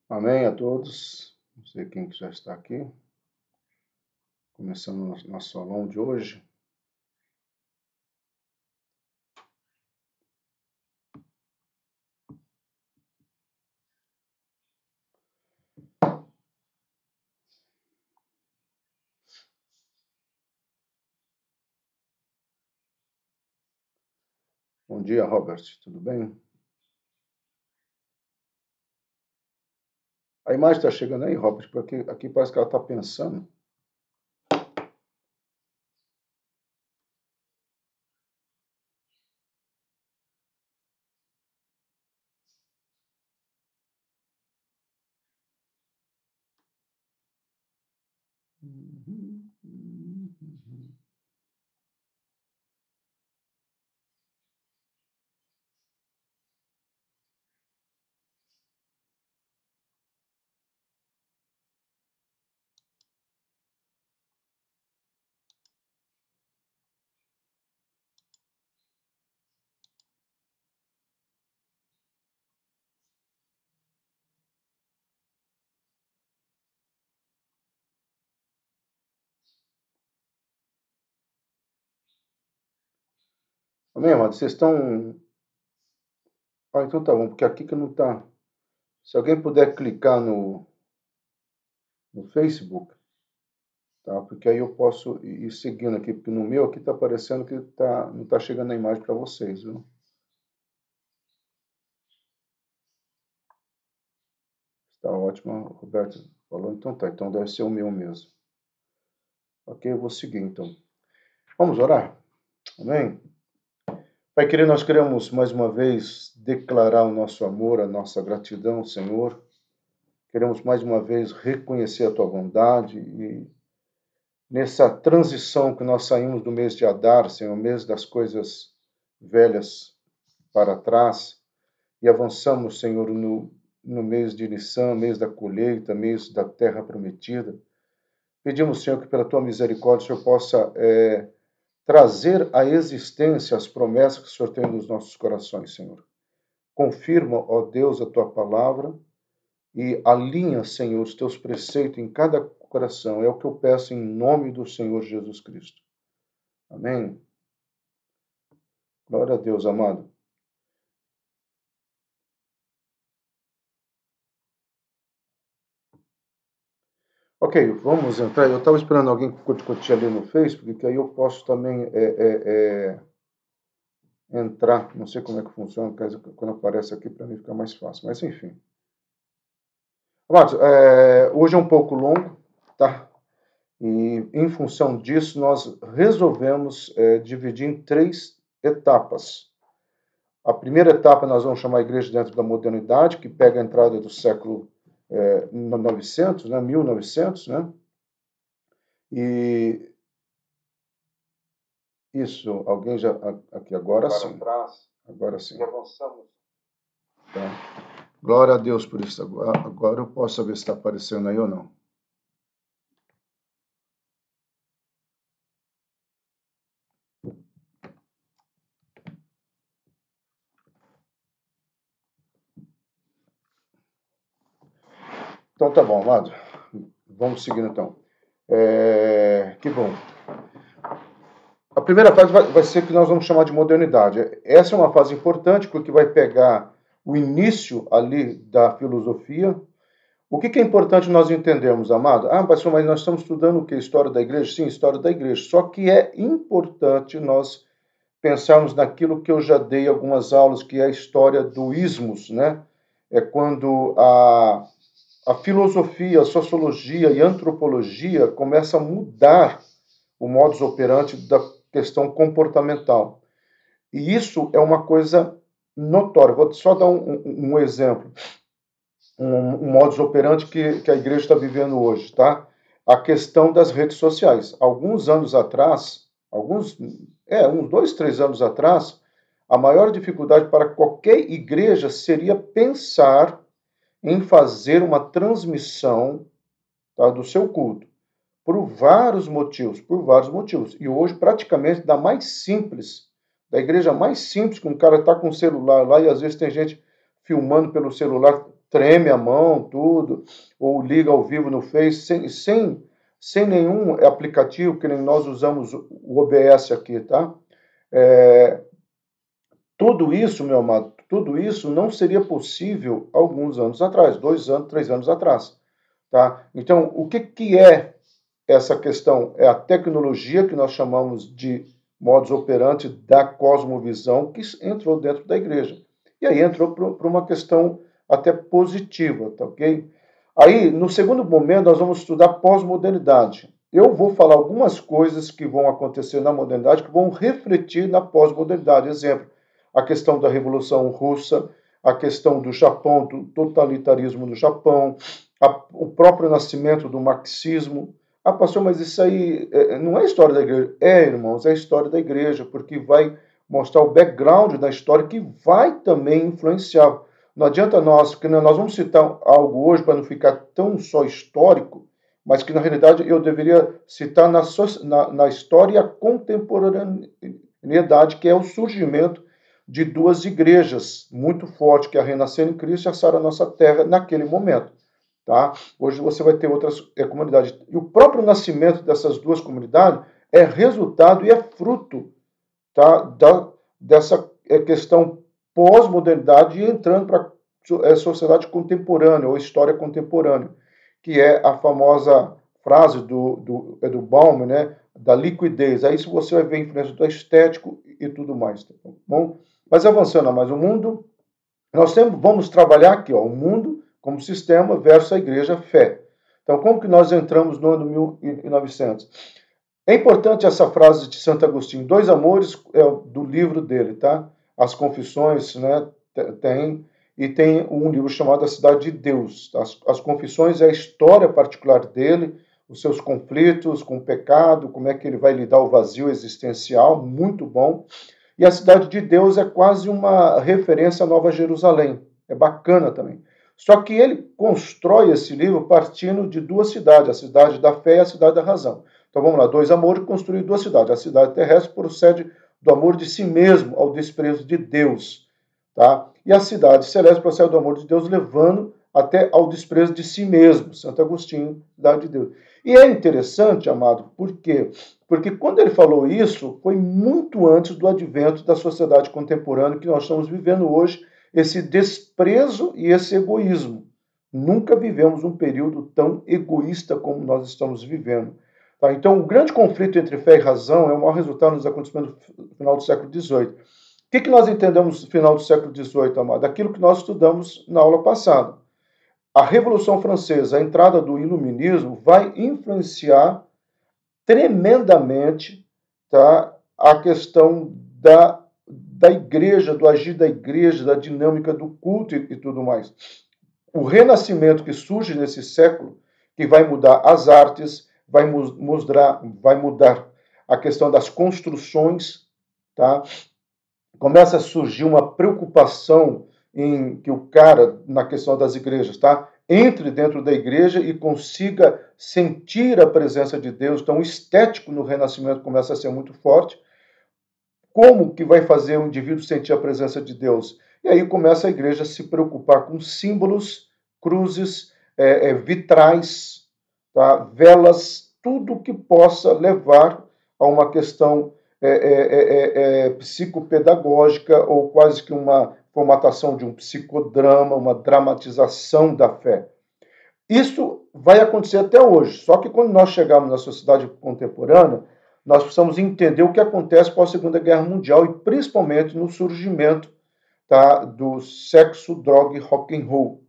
Amém a todos. Não sei quem que já está aqui. Começando o nosso aulão de hoje. Bom dia, Robert. Tudo bem? A imagem está chegando aí, Robert, porque aqui parece que ela está pensando. Amém, amado? Vocês estão. Ah, então tá bom, porque aqui que não está. Se alguém puder clicar no Facebook, tá? Porque aí eu posso ir seguindo aqui, porque no meu aqui está aparecendo que não está chegando a imagem para vocês, viu? Está ótimo, Roberto falou. Então tá, então deve ser o meu mesmo. Ok, eu vou seguir então. Vamos orar? Amém? Pai querido, nós queremos mais uma vez declarar o nosso amor, a nossa gratidão, Senhor. Queremos mais uma vez reconhecer a tua bondade e nessa transição que nós saímos do mês de Adar, Senhor, o mês das coisas velhas para trás, e avançamos, Senhor, no mês de Nissan, mês da colheita, mês da terra prometida. Pedimos, Senhor, que pela tua misericórdia o Senhor possa trazer à existência as promessas que o Senhor tem nos nossos corações, Senhor. Confirma, ó Deus, a tua palavra e alinha, Senhor, os teus preceitos em cada coração. É o que eu peço em nome do Senhor Jesus Cristo. Amém? Glória a Deus, amado. Ok, vamos entrar. Eu estava esperando alguém curtir ali no Facebook, que aí eu posso também entrar. Não sei como é que funciona, quando aparece aqui para mim fica mais fácil. Mas enfim. Amados, hoje é um pouco longo, tá? E em função disso, nós resolvemos dividir em 3 etapas. A primeira etapa nós vamos chamar a Igreja dentro da Modernidade, que pega a entrada do século 900, né, 1900, né? E isso, alguém já aqui agora sim. Agora sim. E avançamos. Tá. Glória a Deus por isso. Agora eu posso saber se está aparecendo aí ou não. Então tá bom, amado. Vamos seguindo então. Que bom. A primeira fase vai ser que nós vamos chamar de modernidade. Essa é uma fase importante porque vai pegar o início ali da filosofia. O que é importante nós entendermos, amado? Ah, pastor, mas nós estamos estudando o que? História da igreja? Sim, história da igreja. Só que é importante nós pensarmos naquilo que eu já dei algumas aulas, que é a história do ismos, né? É quando a filosofia, a sociologia e a antropologia começam a mudar o modus operandi da questão comportamental. E isso é uma coisa notória. Vou só dar um exemplo, um modus operandi que a igreja está vivendo hoje, tá? A questão das redes sociais. Alguns anos atrás, uns 2, 3 anos atrás, a maior dificuldade para qualquer igreja seria pensar em fazer uma transmissão, tá, do seu culto. Por vários motivos. E hoje, praticamente, da mais simples, da igreja mais simples, que um cara está com o celular lá e às vezes tem gente filmando pelo celular, treme a mão, tudo, ou liga ao vivo no Face, sem nenhum aplicativo, que nem nós usamos o OBS aqui, tá? Tudo isso, meu amado, tudo isso não seria possível alguns anos atrás, 2 anos, 3 anos atrás, tá? Então, o que é essa questão? É a tecnologia que nós chamamos de modus operandi da cosmovisão que entrou dentro da igreja. E aí entrou para uma questão até positiva, tá ok? Aí, no segundo momento, nós vamos estudar pós-modernidade. Eu vou falar algumas coisas que vão acontecer na modernidade que vão refletir na pós-modernidade. Exemplo, a questão da Revolução Russa, a questão do Japão, do totalitarismo no Japão, o próprio nascimento do marxismo. Ah, pastor, mas isso aí não é história da igreja. É, irmãos, é história da igreja, porque vai mostrar o background da história que vai também influenciar. Não adianta nós, que nós vamos citar algo hoje para não ficar tão só histórico, mas que na realidade eu deveria citar na história contemporaneidade, que é o surgimento de duas igrejas muito fortes, que é a Renascer em Cristo e a Sara Nossa Terra, naquele momento. Tá? Hoje você vai ter outras comunidades. E o próprio nascimento dessas duas comunidades é resultado e é fruto, tá, dessa questão pós-modernidade e entrando para a sociedade contemporânea ou história contemporânea, que é a famosa frase do Bauman, né, da liquidez. Aí isso você vai ver a influência do estético e tudo mais. Tá bom? Mas avançando mais, o mundo, nós sempre vamos trabalhar aqui, ó, o mundo como sistema versus a igreja fé. Então, como que nós entramos no ano 1900? É importante essa frase de Santo Agostinho, dois amores, é do livro dele, tá? As Confissões, né, e tem um livro chamado A Cidade de Deus. As Confissões é a história particular dele, os seus conflitos com o pecado, como é que ele vai lidar o vazio existencial, muito bom. E a Cidade de Deus é quase uma referência à Nova Jerusalém, é bacana também. Só que ele constrói esse livro partindo de duas cidades, a cidade da fé e a cidade da razão. Então vamos lá, dois amores construem duas cidades. A cidade terrestre procede do amor de si mesmo ao desprezo de Deus, tá? E a cidade celeste procede do amor de Deus, levando até ao desprezo de si mesmo. Santo Agostinho, cidade de Deus. E é interessante, amado, por quê? Porque quando ele falou isso, foi muito antes do advento da sociedade contemporânea que nós estamos vivendo hoje, esse desprezo e esse egoísmo. Nunca vivemos um período tão egoísta como nós estamos vivendo. Tá? Então, o grande conflito entre fé e razão é o maior resultado dos acontecimentos do final do século XVIII. O que nós entendemos no final do século XVIII, amado? Aquilo que nós estudamos na aula passada. A Revolução Francesa, a entrada do iluminismo, vai influenciar tremendamente, tá, a questão da igreja, do agir da igreja, da dinâmica do culto e tudo mais. O renascimento que surge nesse século, que vai mudar as artes, vai mudar a questão das construções, tá? Começa a surgir uma preocupação em que o cara, na questão das igrejas, tá? Entre dentro da igreja e consiga sentir a presença de Deus. Então, o estético no renascimento começa a ser muito forte. Como que vai fazer o indivíduo sentir a presença de Deus? E aí começa a igreja a se preocupar com símbolos, cruzes, vitrais, tá? Velas, tudo que possa levar a uma questão psicopedagógica ou quase que uma formatação de um psicodrama, uma dramatização da fé. Isso vai acontecer até hoje, só que quando nós chegarmos na sociedade contemporânea, nós precisamos entender o que acontece pós Segunda Guerra Mundial e principalmente no surgimento, tá, do sexo, droga e rock and roll,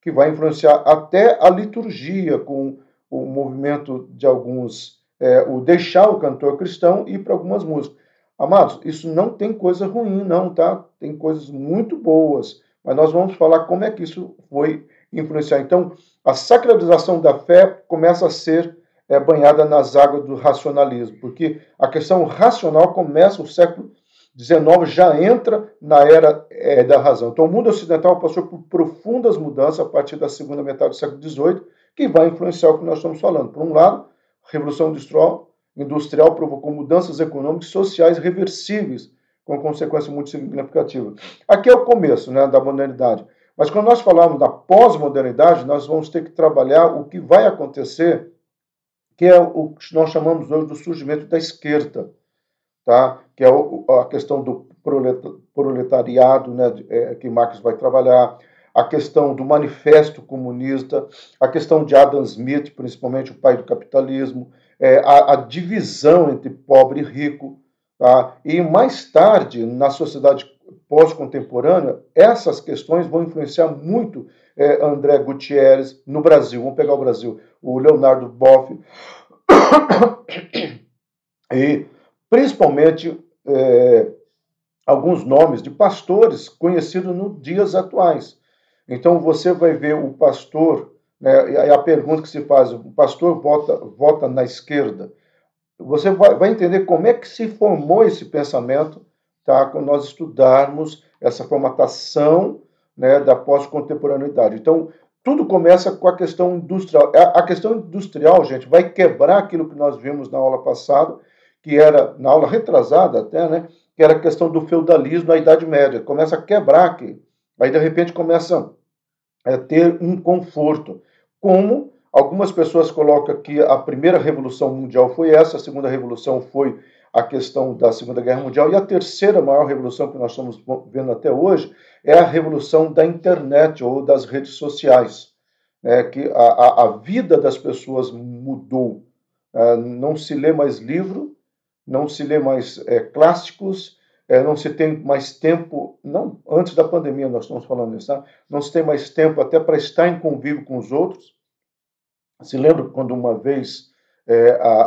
que vai influenciar até a liturgia com o movimento de alguns, o deixar o cantor cristão e ir para algumas músicas. Amados, isso não tem coisa ruim, não, tá? Tem coisas muito boas, mas nós vamos falar como é que isso foi influenciar. Então, a sacralização da fé começa a ser banhada nas águas do racionalismo, porque a questão racional começa, o século XIX já entra na era da razão. Então, o mundo ocidental passou por profundas mudanças a partir da segunda metade do século XVIII, que vai influenciar o que nós estamos falando. Por um lado, a Revolução Industrial provocou mudanças econômicas e sociais reversíveis, com consequências muito significativas. Aqui é o começo, né, da modernidade. Mas quando nós falarmos da pós-modernidade, nós vamos ter que trabalhar o que vai acontecer, que é o que nós chamamos hoje do surgimento da esquerda, tá? Que é a questão do proletariado, né, que Marx vai trabalhar, a questão do manifesto comunista, a questão de Adam Smith, principalmente o pai do capitalismo, a divisão entre pobre e rico, tá? E mais tarde, na sociedade pós-contemporânea, essas questões vão influenciar muito André Gutierrez no Brasil. Vamos pegar o Brasil, o Leonardo Boff, e principalmente alguns nomes de pastores conhecidos nos dias atuais. Então você vai ver o pastor, né, e a pergunta que se faz, o pastor vota na esquerda. Você vai entender como é que se formou esse pensamento, tá, quando nós estudarmos essa formatação, né, da pós-contemporaneidade. Então, tudo começa com a questão industrial. A questão industrial, gente, vai quebrar aquilo que nós vimos na aula passada, que era, na aula retrasada até, né, que era a questão do feudalismo na Idade Média. Começa a quebrar aqui. Aí, de repente, começa a ter um conforto. Como algumas pessoas colocam que a primeira revolução mundial foi essa, a segunda revolução foi a questão da Segunda Guerra Mundial, e a terceira maior revolução que nós estamos vendo até hoje é a revolução da internet ou das redes sociais, né, que a vida das pessoas mudou. Não se lê mais livro, não se lê mais clássicos, não se tem mais tempo, não antes da pandemia nós estamos falando isso, tá? Não se tem mais tempo até para estar em convívio com os outros. Se lembra quando uma vez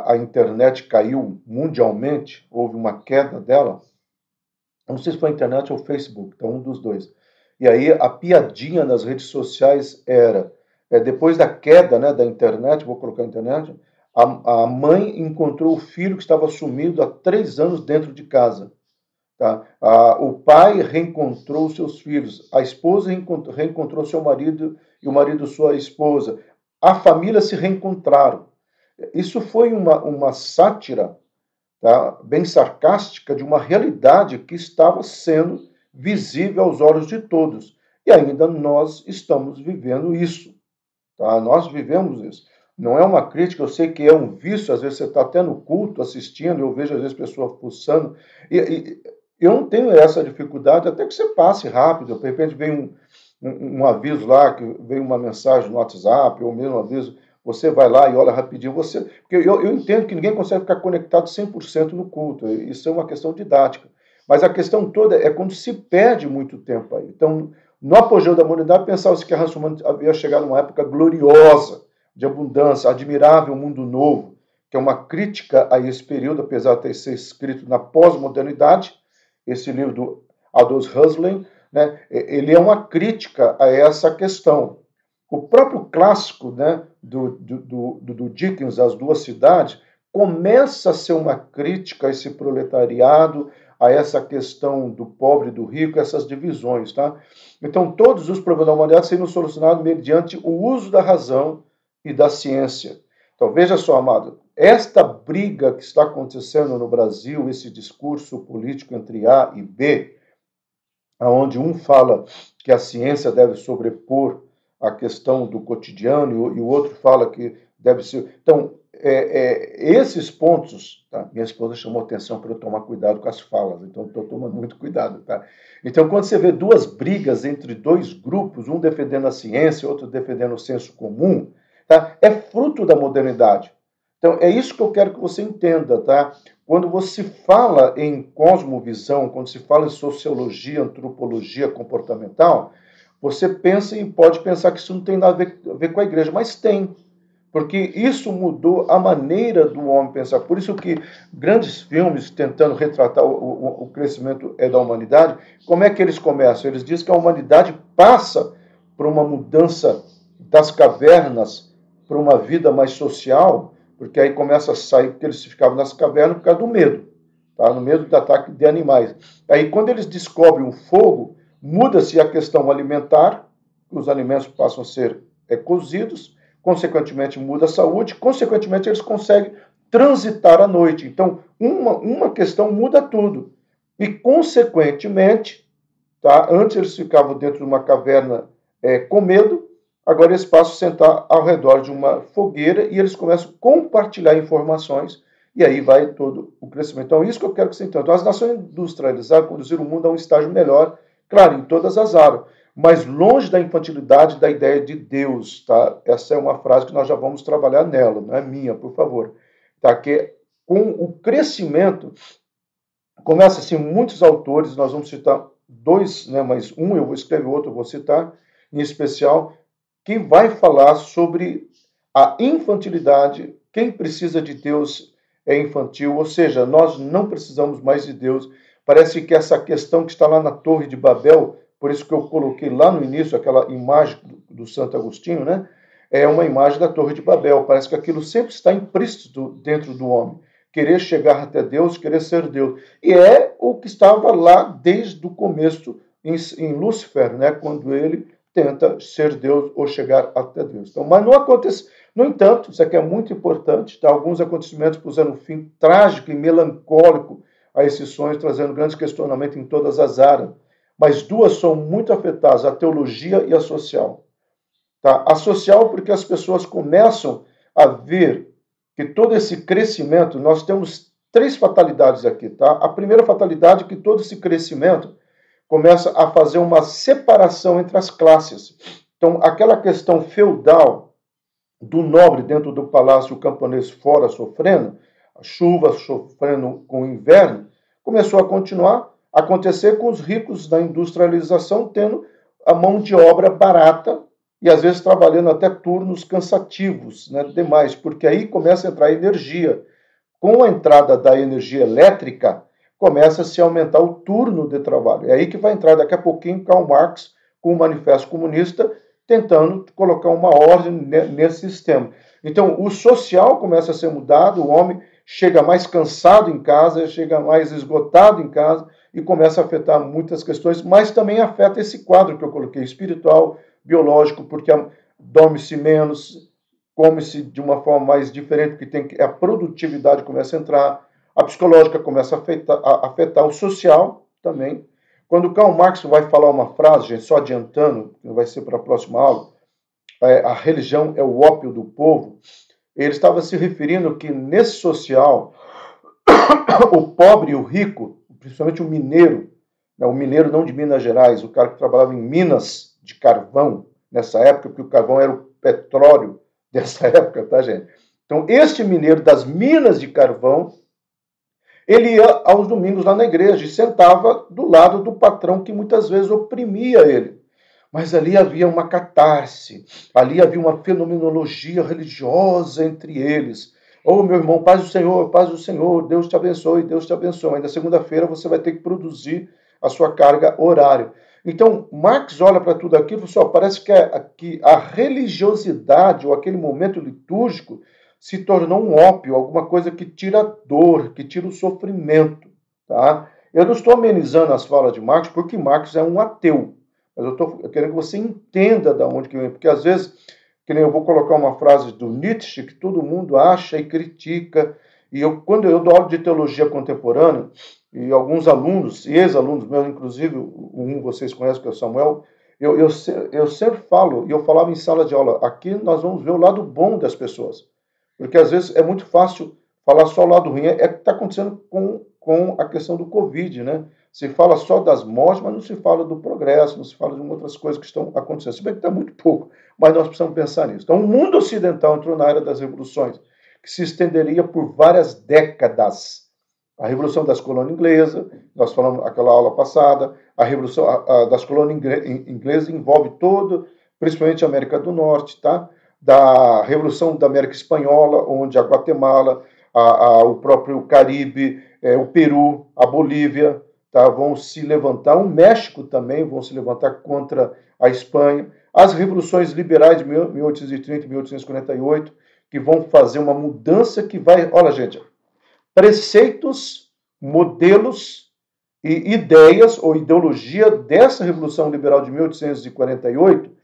a internet caiu mundialmente, houve uma queda dela? Não sei se foi a internet ou o Facebook, então um dos dois. E aí a piadinha nas redes sociais era, depois da queda, né, da internet, vou colocar a internet, a mãe encontrou o filho que estava sumido há 3 anos dentro de casa. Tá? O pai reencontrou seus filhos, a esposa reencontrou seu marido e o marido sua esposa. A família se reencontraram. Isso foi uma sátira, tá, bem sarcástica de uma realidade que estava sendo visível aos olhos de todos. E ainda nós estamos vivendo isso. Tá? Nós vivemos isso. Não é uma crítica, eu sei que é um vício, às vezes você está até no culto assistindo, eu vejo às vezes pessoas pulsando, e eu não tenho essa dificuldade, até que você passe rápido, de repente vem um aviso lá, que vem uma mensagem no WhatsApp, ou mesmo um aviso, você vai lá e olha rapidinho, porque eu entendo que ninguém consegue ficar conectado 100% no culto, isso é uma questão didática, mas a questão toda é quando se perde muito tempo aí. Então, no apogeu da modernidade, pensava-se que a raça humana havia chegado numa época gloriosa, de abundância, admirável mundo novo, que é uma crítica a esse período, apesar de ter sido escrito na pós-modernidade. Esse livro do Aldous Huxley, né, ele é uma crítica a essa questão. O próprio clássico, né, do Dickens, As Duas Cidades, começa a ser uma crítica a esse proletariado, a essa questão do pobre e do rico, essas divisões. Tá? Então, todos os problemas da humanidade seriam solucionados mediante o uso da razão e da ciência. Então, veja só, amado, esta briga que está acontecendo no Brasil, esse discurso político entre A e B, onde um fala que a ciência deve sobrepor a questão do cotidiano e o outro fala que deve ser... Então, esses pontos... Tá? Minha esposa chamou atenção para eu tomar cuidado com as falas, então estou tomando muito cuidado. Tá? Então, quando você vê duas brigas entre dois grupos, um defendendo a ciência, outro defendendo o senso comum, tá? É fruto da modernidade. Então, é isso que eu quero que você entenda, tá? Quando você fala em cosmovisão, quando se fala em sociologia, antropologia comportamental, você pensa e pode pensar que isso não tem nada a ver com a igreja, mas tem, porque isso mudou a maneira do homem pensar. Por isso que grandes filmes tentando retratar o crescimento da humanidade, como é que eles começam? Eles dizem que a humanidade passa por uma mudança das cavernas para uma vida mais social, porque aí começa a sair, porque eles ficavam nas cavernas por causa do medo, tá? No medo do ataque de animais. Aí quando eles descobrem o fogo, muda-se a questão alimentar, os alimentos passam a ser cozidos, consequentemente muda a saúde, consequentemente eles conseguem transitar à noite. Então, uma questão muda tudo. E, consequentemente, tá? Antes eles ficavam dentro de uma caverna com medo, agora eles passam a sentar ao redor de uma fogueira e eles começam a compartilhar informações e aí vai todo o crescimento. Então, isso que eu quero que você entenda. Então, as nações industrializadas conduziram o mundo a um estágio melhor, claro, em todas as áreas, mas longe da infantilidade da ideia de Deus, tá? Essa é uma frase que nós já vamos trabalhar nela, não é minha, por favor. Tá? Que com o crescimento, começa assim, muitos autores, nós vamos citar dois, né, mas um eu vou escrever, outro eu vou citar, em especial, que vai falar sobre a infantilidade, quem precisa de Deus é infantil, ou seja, nós não precisamos mais de Deus. Parece que essa questão que está lá na Torre de Babel, por isso que eu coloquei lá no início aquela imagem do Santo Agostinho, né? É uma imagem da Torre de Babel. Parece que aquilo sempre está implícito dentro do homem. Querer chegar até Deus, querer ser Deus. E é o que estava lá desde o começo em Lúcifer, né? Quando ele tenta ser Deus ou chegar até Deus. Então, mas não acontece. No entanto, isso aqui é muito importante, tá? Alguns acontecimentos puseram um fim trágico e melancólico a esses sonhos, trazendo grandes questionamentos em todas as áreas. Mas duas são muito afetadas, a teologia e a social. Tá? A social porque as pessoas começam a ver que todo esse crescimento, nós temos três fatalidades aqui. Tá? A primeira fatalidade é que todo esse crescimento começa a fazer uma separação entre as classes. Então, aquela questão feudal do nobre dentro do palácio, o camponês fora sofrendo, a chuva sofrendo com o inverno, começou a continuar a acontecer com os ricos da industrialização tendo a mão de obra barata e às vezes trabalhando até turnos cansativos, né, demais, porque aí começa a entrar energia. Com a entrada da energia elétrica, começa a se aumentar o turno de trabalho. É aí que vai entrar daqui a pouquinho Karl Marx com o Manifesto Comunista, tentando colocar uma ordem nesse sistema. Então, o social começa a ser mudado, o homem chega mais cansado em casa, chega mais esgotado em casa e começa a afetar muitas questões, mas também afeta esse quadro que eu coloquei, espiritual, biológico, porque dorme-se menos, come-se de uma forma mais diferente, porque a produtividade começa a entrar, a psicológica começa a afetar o social também. Quando o Karl Marx vai falar uma frase, gente, só adiantando, que vai ser para a próxima aula, a religião é o ópio do povo, ele estava se referindo que nesse social, o pobre e o rico, principalmente o mineiro, né, o mineiro não de Minas Gerais, o cara que trabalhava em minas de carvão, nessa época, porque o carvão era o petróleo dessa época, tá, gente? Então, este mineiro das minas de carvão, ele ia aos domingos lá na igreja e sentava do lado do patrão que muitas vezes oprimia ele. Mas ali havia uma catarse, ali havia uma fenomenologia religiosa entre eles. Oh, meu irmão, paz do Senhor, Deus te abençoe, Deus te abençoe. Mas na segunda-feira você vai ter que produzir a sua carga horária. Então, Marx olha para tudo aquilo e fala assim, parece que a religiosidade ou aquele momento litúrgico se tornou um ópio, alguma coisa que tira a dor, que tira o sofrimento. Tá? Eu não estou amenizando as falas de Marx, porque Marx é um ateu. Mas eu querendo que você entenda de onde que vem, porque às vezes, que nem eu vou colocar uma frase do Nietzsche, que todo mundo acha e critica, e quando eu dou aula de teologia contemporânea, e alguns alunos, e ex-alunos meus, inclusive, um vocês conhecem, que é o Samuel, eu sempre falo, e eu falava em sala de aula, aqui nós vamos ver o lado bom das pessoas. Porque às vezes é muito fácil falar só o lado ruim. É o que está acontecendo com a questão do Covid, né? Se fala só das mortes, mas não se fala do progresso, não se fala de outras coisas que estão acontecendo. Se bem que está muito pouco, mas nós precisamos pensar nisso. Então, o mundo ocidental entrou na era das revoluções, que se estenderia por várias décadas. A Revolução das Colônias Inglesas, nós falamos naquela aula passada, a Revolução das Colônias Inglesas envolve todo, principalmente a América do Norte, tá? Da Revolução da América Espanhola, onde a Guatemala, o próprio Caribe, o Peru, a Bolívia, tá, vão se levantar, o México também vão se levantar contra a Espanha, as revoluções liberais de 1830 e 1848, que vão fazer uma mudança que vai, olha gente, preceitos, modelos e ideias ou ideologia dessa Revolução Liberal de 1848,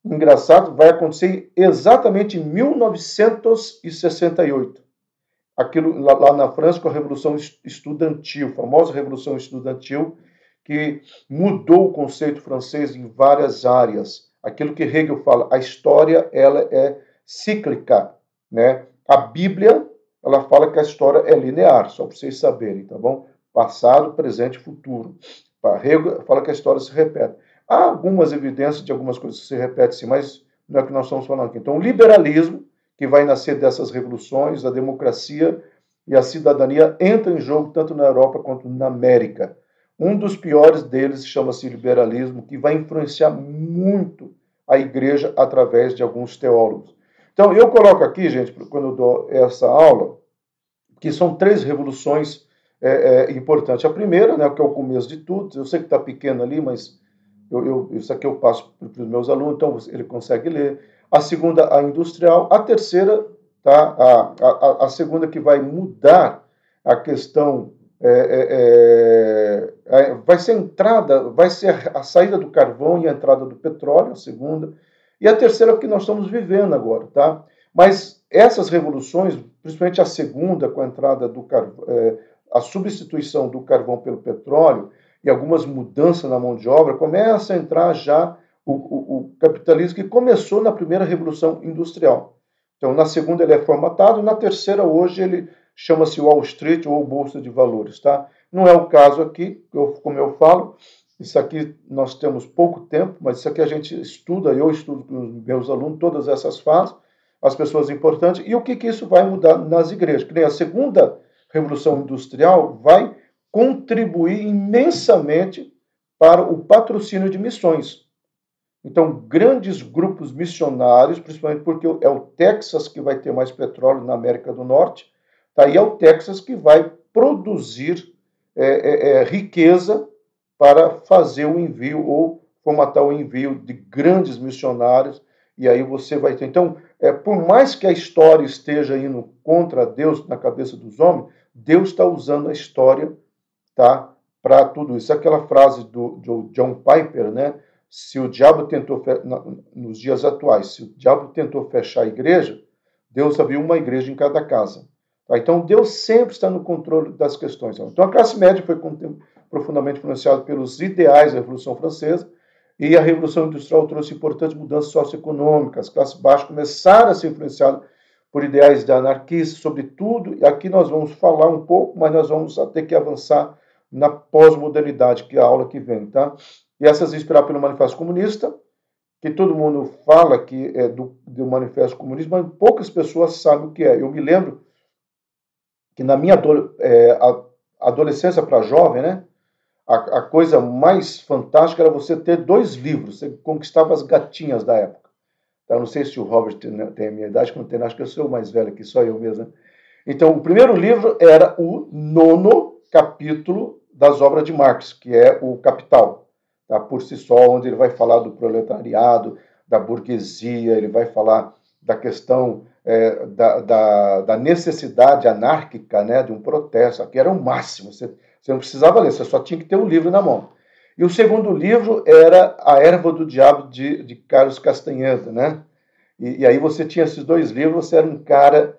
engraçado, vai acontecer exatamente em 1968. Aquilo lá na França com a Revolução Estudantil, a famosa Revolução Estudantil, que mudou o conceito francês em várias áreas. aquilo que Hegel fala, a história ela é cíclica, né? A Bíblia, ela fala que a história é linear, só para vocês saberem, tá bom? Passado, presente e futuro. Hegel fala que a história se repete. Há algumas evidências de algumas coisas que se repetem, sim, mas não é o que nós estamos falando aqui. Então, o liberalismo, que vai nascer dessas revoluções, a democracia e a cidadania entra em jogo tanto na Europa quanto na América. Um dos piores deles chama-se liberalismo, que vai influenciar muito a igreja através de alguns teólogos. Então, eu coloco aqui, gente, quando eu dou essa aula, que são 3 revoluções importantes. A primeira, né, que é o começo de tudo, eu sei que está pequeno ali, mas isso aqui eu passo para os meus alunos, então ele consegue ler. A segunda, a industrial. A terceira, tá, a segunda que vai mudar a questão, vai ser a entrada, vai ser a saída do carvão e a entrada do petróleo, a segunda. E a terceira é o que nós estamos vivendo agora, tá? Mas essas revoluções, principalmente a segunda, com a entrada do carvão, a substituição do carvão pelo petróleo e algumas mudanças na mão de obra, começa a entrar já o capitalismo que começou na primeira revolução industrial. Então, na segunda ele é formatado, na terceira hoje ele chama-se Wall Street ou Bolsa de Valores, tá? Não é o caso aqui, como eu falo, isso aqui nós temos pouco tempo, mas isso aqui a gente estuda, eu estudo com os meus alunos todas essas fases, as pessoas importantes, e o que isso vai mudar nas igrejas. Que nem a segunda revolução industrial vai contribuir imensamente para o patrocínio de missões. Então, grandes grupos missionários, principalmente porque é o Texas que vai ter mais petróleo na América do Norte, tá? E é o Texas que vai produzir riqueza para fazer o envio ou formatar o envio de grandes missionários, e aí você vai ter. Então, por mais que a história esteja indo contra Deus na cabeça dos homens, Deus está usando a história, tá, para tudo isso. Aquela frase do John Piper, né? Se o diabo tentou, nos dias atuais, se o diabo tentou fechar a igreja, Deus abriu uma igreja em cada casa. Tá? Então, Deus sempre está no controle das questões. Então, a classe média foi profundamente influenciada pelos ideais da Revolução Francesa, e a Revolução Industrial trouxe importantes mudanças socioeconômicas. As classes baixas começaram a ser influenciadas por ideais de anarquistas, sobretudo, e aqui nós vamos falar um pouco, mas nós vamos ter que avançar na pós-modernidade, que é a aula que vem, tá? E essas inspiradas pelo Manifesto Comunista, que todo mundo fala que é do Manifesto Comunista, mas poucas pessoas sabem o que é. Eu me lembro que na minha adolescência para jovem, né, a coisa mais fantástica era você ter 2 livros, você conquistava as gatinhas da época. Eu não sei se o Robert tem a minha idade, que não tem, acho que eu sou o mais velho aqui, só eu mesmo. Né? Então, o primeiro livro era o 9º capítulo das obras de Marx, que é o Capital. Tá, por si só, onde ele vai falar do proletariado, da burguesia, ele vai falar da questão da necessidade anárquica, né, de um protesto. Aqui era o máximo, você não precisava ler, você só tinha que ter o livro na mão. E o segundo livro era A Erva do Diabo, de Carlos Castanheda. Né? E aí você tinha esses 2 livros, você era um cara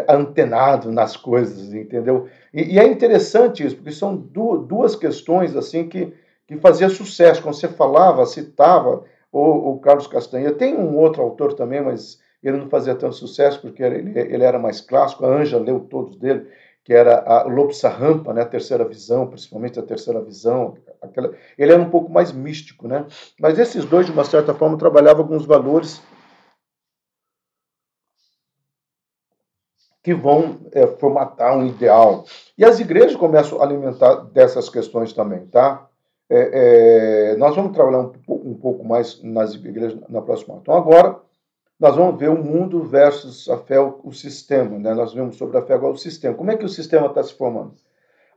antenado nas coisas, entendeu? E é interessante isso, porque são duas questões assim que fazia sucesso. Quando você falava, citava o Carlos Castanheira. Tem um outro autor também, mas ele não fazia tanto sucesso, porque ele era mais clássico. A Anja leu todos dele, que era o Lobsang, né, a terceira visão, principalmente a terceira visão. Ele era um pouco mais místico, né? Mas esses 2, de uma certa forma, trabalhavam alguns valores que vão formatar um ideal. E as igrejas começam a alimentar dessas questões também, tá? Nós vamos trabalhar um pouco mais nas igrejas na próxima. Então, agora, nós vamos ver o mundo versus a fé, o sistema. Né? Nós vemos sobre a fé agora o sistema. Como é que o sistema está se formando?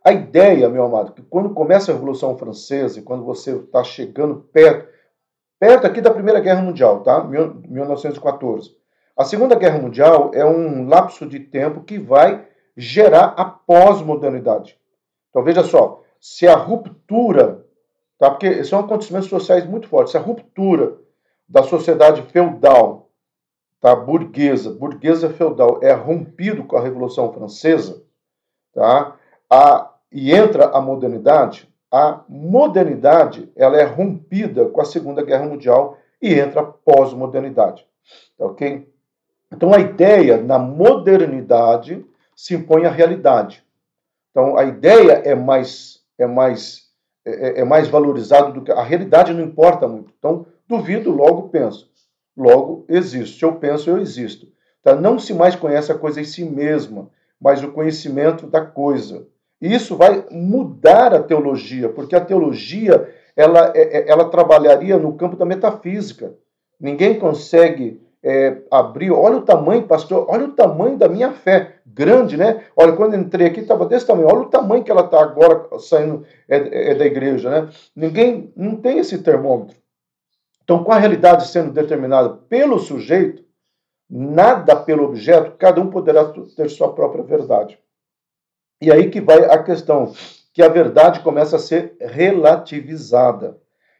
A ideia, meu amado, que quando começa a Revolução Francesa, e quando você está chegando perto aqui da Primeira Guerra Mundial, tá? 1914. A Segunda Guerra Mundial é um lapso de tempo que vai gerar a pós-modernidade. Então, veja só, se a ruptura, tá? Porque são acontecimentos sociais muito fortes, se a ruptura da sociedade feudal, tá? burguesa feudal, é rompido com a Revolução Francesa, tá? E entra a modernidade ela é rompida com a Segunda Guerra Mundial, e entra a pós-modernidade, ok? Então a ideia na modernidade se impõe à realidade. Então a ideia é mais valorizada do que a realidade não importa muito. Então duvido, logo penso, logo existo. Se eu penso, eu existo. Então, não se mais conhece a coisa em si mesma, mas o conhecimento da coisa. E isso vai mudar a teologia, porque a teologia ela trabalharia no campo da metafísica. Ninguém consegue abrir. Olha o tamanho, pastor, olha o tamanho da minha fé. Grande, né? Olha, quando eu entrei aqui, estava desse tamanho. Olha o tamanho que ela está agora saindo da igreja, né? Ninguém não tem esse termômetro. Então, com a realidade sendo determinada pelo sujeito, nada pelo objeto, cada um poderá ter sua própria verdade. E aí que vai a questão, que a verdade começa a ser relativizada.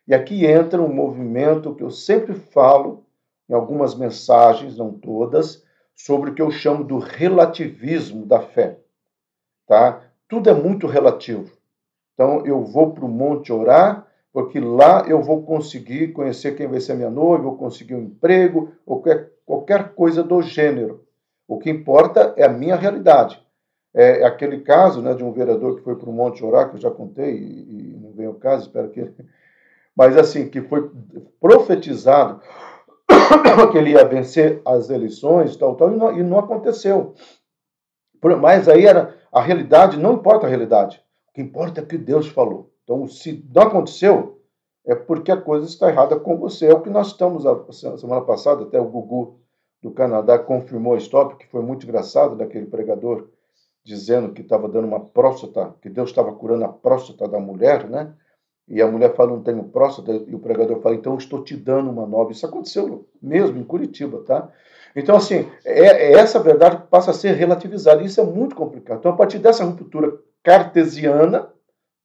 E aqui entra um movimento que eu sempre falo, em algumas mensagens, não todas, sobre o que eu chamo do relativismo da fé. Tá? Tudo é muito relativo. Então, eu vou para o monte orar, porque lá eu vou conseguir conhecer quem vai ser minha noiva, vou conseguir um emprego, ou qualquer coisa do gênero. O que importa é a minha realidade. É aquele caso, né, de um vereador que foi para o monte orar, que eu já contei, e não vem ao caso, espero que... Mas assim, que foi profetizado que ele ia vencer as eleições, tal, e não aconteceu. Mas aí era a realidade, não importa a realidade. O que importa é o que Deus falou. Então, se não aconteceu, é porque a coisa está errada com você. É o que nós estamos, a semana passada, até o Gugu do Canadá confirmou a história, que foi muito engraçado, daquele pregador dizendo que estava dando uma próstata, que Deus estava curando a próstata da mulher, né? E a mulher fala, não tenho próstata, e o pregador fala, então eu estou te dando uma nova. Isso aconteceu mesmo em Curitiba, tá? Então, assim, essa verdade que passa a ser relativizada. Isso é muito complicado. Então, a partir dessa ruptura cartesiana,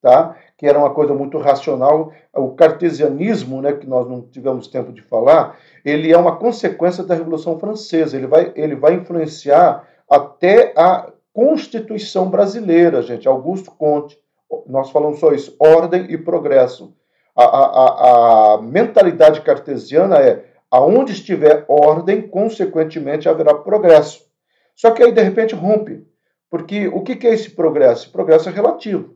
tá? Que era uma coisa muito racional, o cartesianismo, né, que nós não tivemos tempo de falar, ele é uma consequência da Revolução Francesa. Ele vai influenciar até a Constituição brasileira, gente. Augusto Conte, nós falamos só isso, ordem e progresso. A mentalidade cartesiana é aonde estiver ordem, consequentemente haverá progresso. Só que aí, de repente, rompe. Porque o que é esse progresso? Progresso é relativo.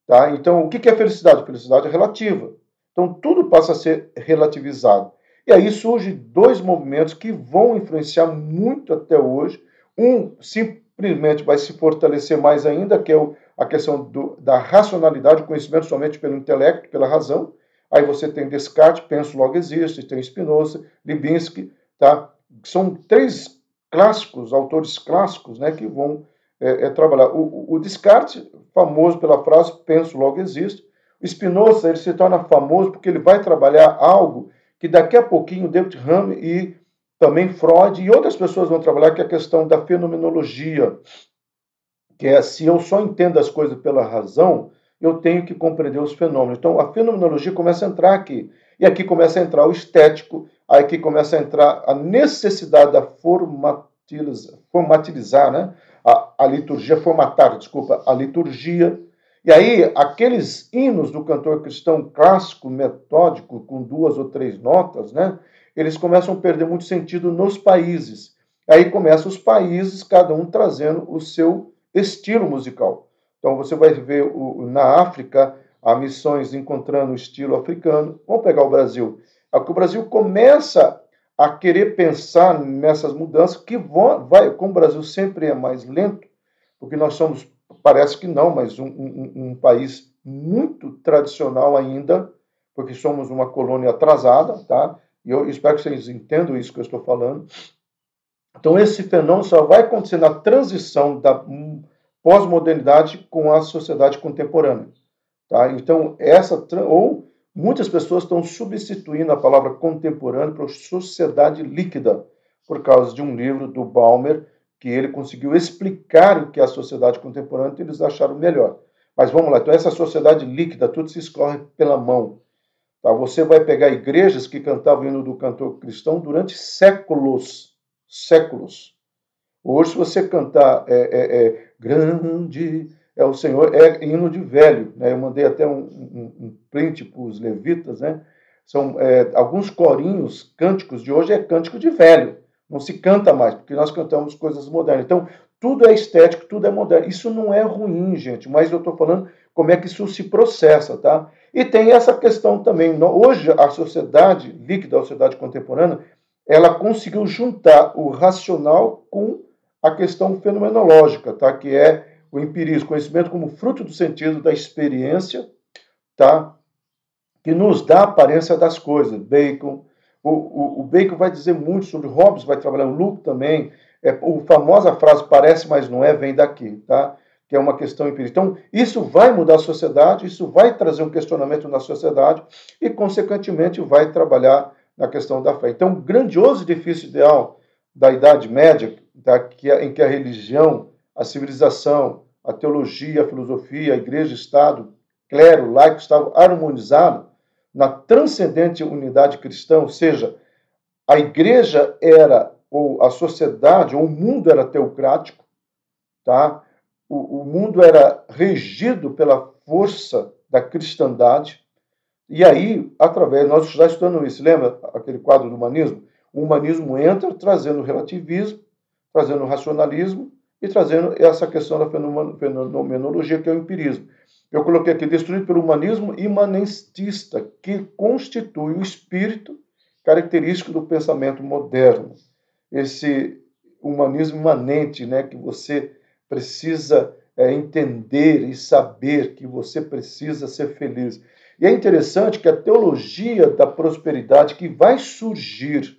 Tá? Então, o que é felicidade? Felicidade é relativa. Então, tudo passa a ser relativizado. E aí surgem dois movimentos que vão influenciar muito até hoje. Um simplesmente vai se fortalecer mais ainda, que é a questão da racionalidade, o conhecimento somente pelo intelecto, pela razão. Aí você tem Descartes, penso logo existe, tem Spinoza, Leibniz, tá? São três clássicos, autores clássicos, né, que vão trabalhar. O Descartes, famoso pela frase penso logo existo. O Spinoza, ele se torna famoso porque ele vai trabalhar algo que daqui a pouquinho David Hume e também Freud e outras pessoas vão trabalhar, que é a questão da fenomenologia, que é se eu só entendo as coisas pela razão, eu tenho que compreender os fenômenos. Então, a fenomenologia começa a entrar aqui. E aqui começa a entrar o estético, aí aqui começa a entrar a necessidade da formatilizar, né? A liturgia, formatar, desculpa, a liturgia. E aí, aqueles hinos do cantor cristão clássico, metódico, com 2 ou 3 notas, né? Eles começam a perder muito sentido nos países. Aí começam os países, cada um trazendo o seu estilo musical. Então, você vai ver na África, há missões encontrando o estilo africano. Vamos pegar o Brasil. O Brasil começa a querer pensar nessas mudanças que como o Brasil sempre é mais lento, porque nós somos, parece que não, mas um país muito tradicional ainda, porque somos uma colônia atrasada, tá? E eu espero que vocês entendam isso que eu estou falando. Então, esse fenômeno só vai acontecer na transição da pós-modernidade com a sociedade contemporânea. Tá? Então, muitas pessoas estão substituindo a palavra contemporânea por sociedade líquida, por causa de um livro do Balmer, que ele conseguiu explicar o que é a sociedade contemporânea e eles acharam melhor. Mas vamos lá, então essa sociedade líquida, tudo se escorre pela mão. Tá? Você vai pegar igrejas que cantavam o hino do cantor cristão durante séculos. Séculos. Hoje, se você cantar grande é o Senhor, é hino de velho. Né? Eu mandei até um print para os levitas, né? São alguns corinhos, cânticos de hoje é cântico de velho. Não se canta mais, porque nós cantamos coisas modernas. Então, tudo é estético, tudo é moderno. Isso não é ruim, gente, mas eu estou falando como é que isso se processa, tá? E tem essa questão também. Hoje, a sociedade líquida, a sociedade contemporânea, ela conseguiu juntar o racional com a questão fenomenológica, tá? Que é o empirismo, conhecimento como fruto do sentido da experiência, tá? Que nos dá a aparência das coisas. Bacon, o Bacon vai dizer muito sobre Hobbes, vai trabalhar o Luke também. A famosa frase parece, mas não é, vem daqui, tá? Que é uma questão empírica. Então, isso vai mudar a sociedade, isso vai trazer um questionamento na sociedade e, consequentemente, vai trabalhar na questão da fé. Então, o grandioso edifício ideal da Idade Média, em que a religião, a civilização, a teologia, a filosofia, a igreja, o Estado, clero, laico estavam harmonizados na transcendente unidade cristã, ou seja, a igreja era, ou a sociedade, ou o mundo era teocrático, tá? O mundo era regido pela força da cristandade, e aí, através, nós já estudamos isso, lembra aquele quadro do humanismo? O humanismo entra trazendo o relativismo, trazendo o racionalismo e trazendo essa questão da fenomenologia, que é o empirismo. Eu coloquei aqui, destruído pelo humanismo imanentista, que constitui o espírito característico do pensamento moderno. Esse humanismo imanente, né, que você precisa entender e saber que você precisa ser feliz. E é interessante que a teologia da prosperidade que vai surgir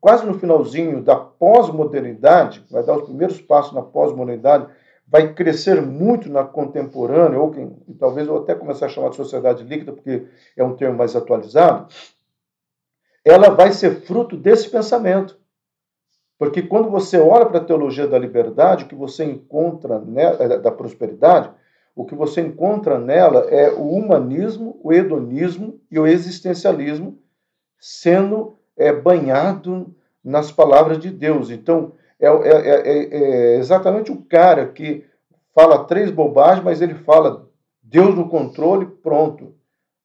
quase no finalzinho da pós-modernidade, vai dar os primeiros passos na pós-modernidade, vai crescer muito na contemporânea, ou talvez eu até começar a chamar de sociedade líquida, porque é um termo mais atualizado, ela vai ser fruto desse pensamento. Porque quando você olha para a teologia da liberdade, o que você encontra nela, da prosperidade, o que você encontra nela é o humanismo, o hedonismo e o existencialismo sendo banhado nas palavras de Deus. Então, é exatamente o cara que fala 3 bobagens, mas ele fala Deus no controle, pronto.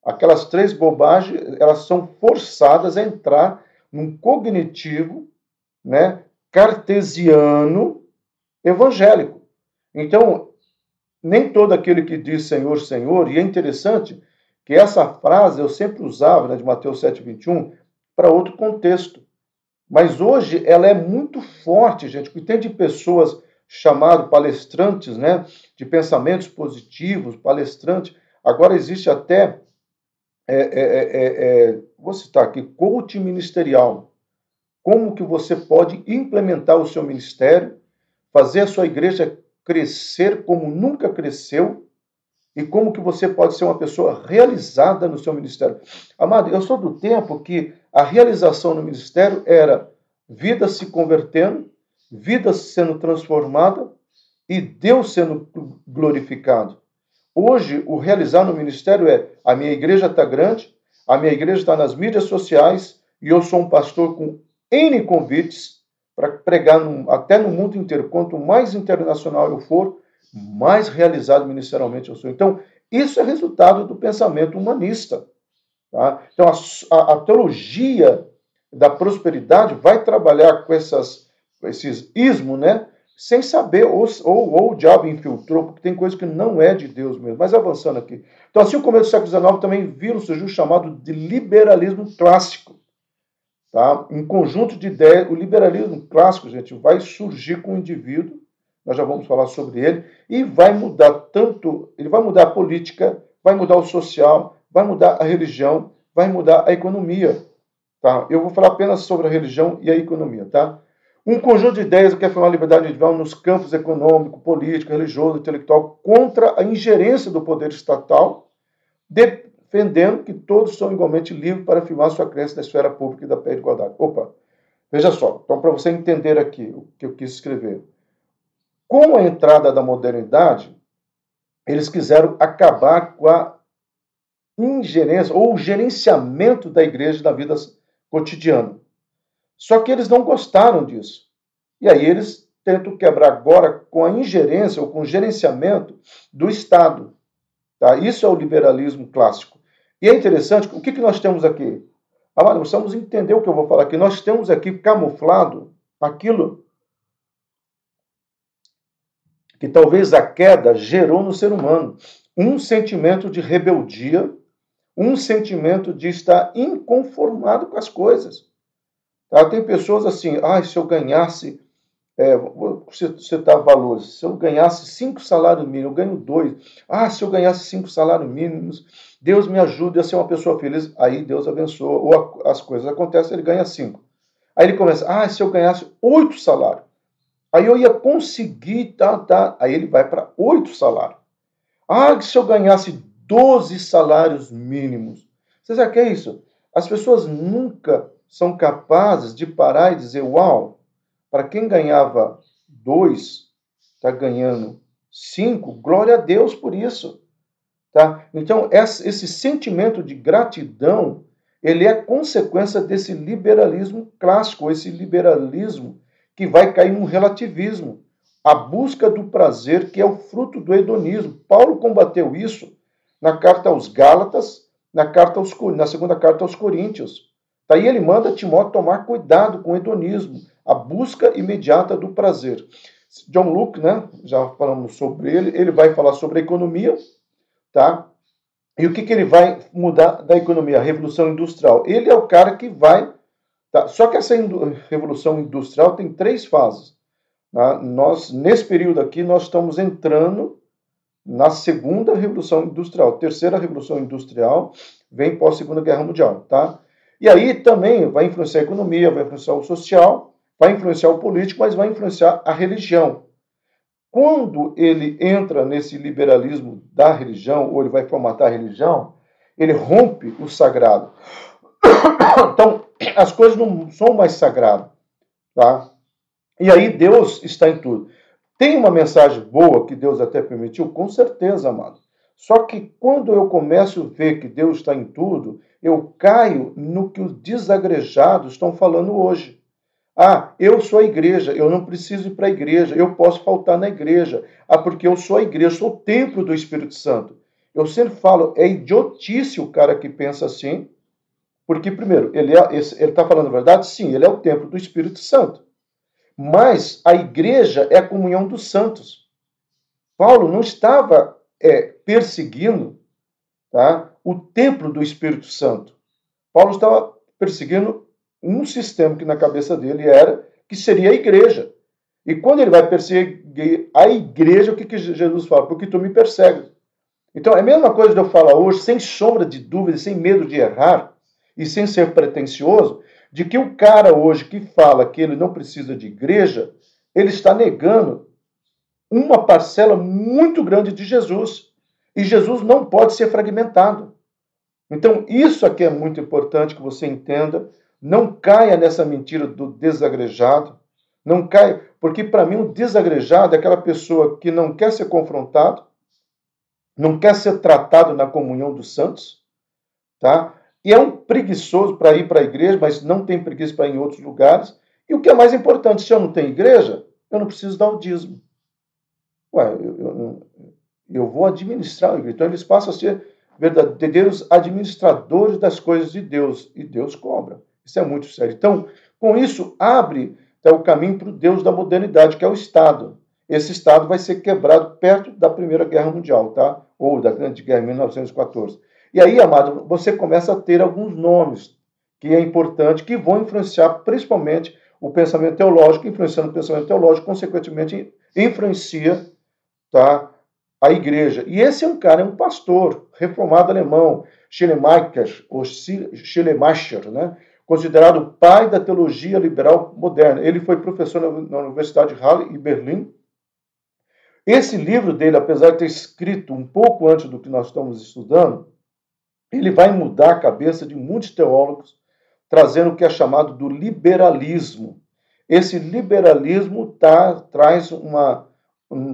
Aquelas 3 bobagens, elas são forçadas a entrar num cognitivo, né, cartesiano evangélico. Então, nem todo aquele que diz Senhor, Senhor, e é interessante que essa frase eu sempre usava, né, de Mateus 7,21, para outro contexto. Mas hoje ela é muito forte, gente, porque tem de pessoas chamadas palestrantes, né, de pensamentos positivos, palestrantes. Agora existe até, vou citar aqui, coach ministerial. Como que você pode implementar o seu ministério, fazer a sua igreja crescer como nunca cresceu, e como que você pode ser uma pessoa realizada no seu ministério. Amado, eu sou do tempo que a realização no ministério era vida se convertendo, vida sendo transformada e Deus sendo glorificado. Hoje, o realizar no ministério é a minha igreja está grande, a minha igreja está nas mídias sociais e eu sou um pastor com N convites para pregar até no mundo inteiro. Quanto mais internacional eu for, mais realizado ministerialmente eu sou. Então, isso é resultado do pensamento humanista. Tá? Então, a teologia da prosperidade vai trabalhar com esses ismos, né? Sem saber, ou o diabo infiltrou, porque tem coisa que não é de Deus mesmo. Mas avançando aqui. Então, assim, o começo do século XIX também viram surgir o chamado de liberalismo clássico. Tá? Um conjunto de ideias. O liberalismo clássico, gente, vai surgir com o indivíduo, nós já vamos falar sobre ele, e vai mudar tanto, ele vai mudar a política, vai mudar o social, vai mudar a religião, vai mudar a economia. Tá? Eu vou falar apenas sobre a religião e a economia. Tá? Um conjunto de ideias que afirma a liberdade individual nos campos econômico, político, religioso, intelectual, contra a ingerência do poder estatal, defendendo que todos são igualmente livres para afirmar sua crença na esfera pública e da pé de igualdade. Opa, veja só, então para você entender aqui o que eu quis escrever. Com a entrada da modernidade, eles quiseram acabar com a ingerência ou o gerenciamento da igreja na vida cotidiana. Só que eles não gostaram disso. E aí eles tentam quebrar agora com a ingerência ou com o gerenciamento do Estado. Tá? Isso é o liberalismo clássico. E é interessante, o que nós temos aqui? Amado, precisamos entender o que eu vou falar aqui. Nós temos aqui camuflado aquilo que talvez a queda gerou no ser humano. Um sentimento de rebeldia, um sentimento de estar inconformado com as coisas. Tá? Tem pessoas assim, se eu ganhasse, vou citar valores, se eu ganhasse 5 salários mínimos, eu ganho 2. Se eu ganhasse 5 salários mínimos, Deus me ajude a ser uma pessoa feliz. Aí Deus abençoa, ou as coisas acontecem, ele ganha 5. Aí ele começa, se eu ganhasse 8 salários, aí eu ia conseguir, Aí ele vai para 8 salários. Se eu ganhasse 12 salários mínimos. Você sabe o que é isso? As pessoas nunca são capazes de parar e dizer, uau, para quem ganhava 2, está ganhando 5, glória a Deus por isso. Tá? Então, esse sentimento de gratidão, ele é consequência desse liberalismo clássico, esse liberalismo que vai cair num relativismo. A busca do prazer, que é o fruto do hedonismo. Paulo combateu isso na carta aos Gálatas, na segunda carta aos Coríntios. Daí ele manda Timóteo tomar cuidado com o hedonismo, a busca imediata do prazer. John Locke, né, já falamos sobre ele vai falar sobre a economia, tá? E o que ele vai mudar da economia? A Revolução Industrial. Ele é o cara que vai... Tá? Só que essa Revolução Industrial tem 3 fases. Nós, nesse período aqui, nós estamos entrando na segunda Revolução Industrial. Terceira Revolução Industrial vem pós-Segunda Guerra Mundial, tá? E aí também vai influenciar a economia, vai influenciar o social, vai influenciar o político, mas vai influenciar a religião. Quando ele entra nesse liberalismo da religião, ou ele vai formatar a religião, ele rompe o sagrado. Então, as coisas não são mais sagradas, tá? E aí Deus está em tudo. Tem uma mensagem boa que Deus até permitiu? Com certeza, amado. Só que quando eu começo a ver que Deus está em tudo, eu caio no que os desagrejados estão falando hoje. Eu sou a igreja, eu não preciso ir para a igreja, eu posso faltar na igreja. Porque eu sou a igreja, eu sou o templo do Espírito Santo. Eu sempre falo, é idiotice o cara que pensa assim, porque, primeiro, ele está falando a verdade? Sim, ele é o templo do Espírito Santo. Mas a igreja é a comunhão dos santos. Paulo não estava perseguindo, tá, o templo do Espírito Santo. Paulo estava perseguindo um sistema que na cabeça dele que seria a igreja. E quando ele vai perseguir a igreja, o que Jesus fala? Porque tu me persegues. Então, é a mesma coisa de eu falar hoje, sem sombra de dúvida, sem medo de errar, e sem ser pretensioso, de que o cara hoje que fala que ele não precisa de igreja, ele está negando uma parcela muito grande de Jesus. E Jesus não pode ser fragmentado. Então, isso aqui é muito importante que você entenda. Não caia nessa mentira do desagrejado. Não caia, porque para mim o desagrejado é aquela pessoa que não quer ser confrontado, não quer ser tratado na comunhão dos santos, tá? E é um preguiçoso para ir para a igreja, mas não tem preguiça para ir em outros lugares. E o que é mais importante, se eu não tenho igreja, eu não preciso dar o dízimo. Eu vou administrar a igreja. Então eles passam a ser verdadeiros administradores das coisas de Deus. E Deus cobra. Isso é muito sério. Então, com isso, abre o caminho para o Deus da modernidade, que é o Estado. Esse Estado vai ser quebrado perto da Primeira Guerra Mundial, tá? Ou da Grande Guerra em 1914. E aí, amado, você começa a ter alguns nomes que é importante, que vão influenciar principalmente o pensamento teológico, influenciando o pensamento teológico, consequentemente influencia, tá, a igreja. E esse é um pastor reformado alemão, Schleiermacher, ou Schleiermacher, né? Considerado o pai da teologia liberal moderna. Ele foi professor na Universidade de Halle, em Berlim. Esse livro dele, apesar de ter escrito um pouco antes do que nós estamos estudando, ele vai mudar a cabeça de muitos teólogos, trazendo o que é chamado do liberalismo. Esse liberalismo traz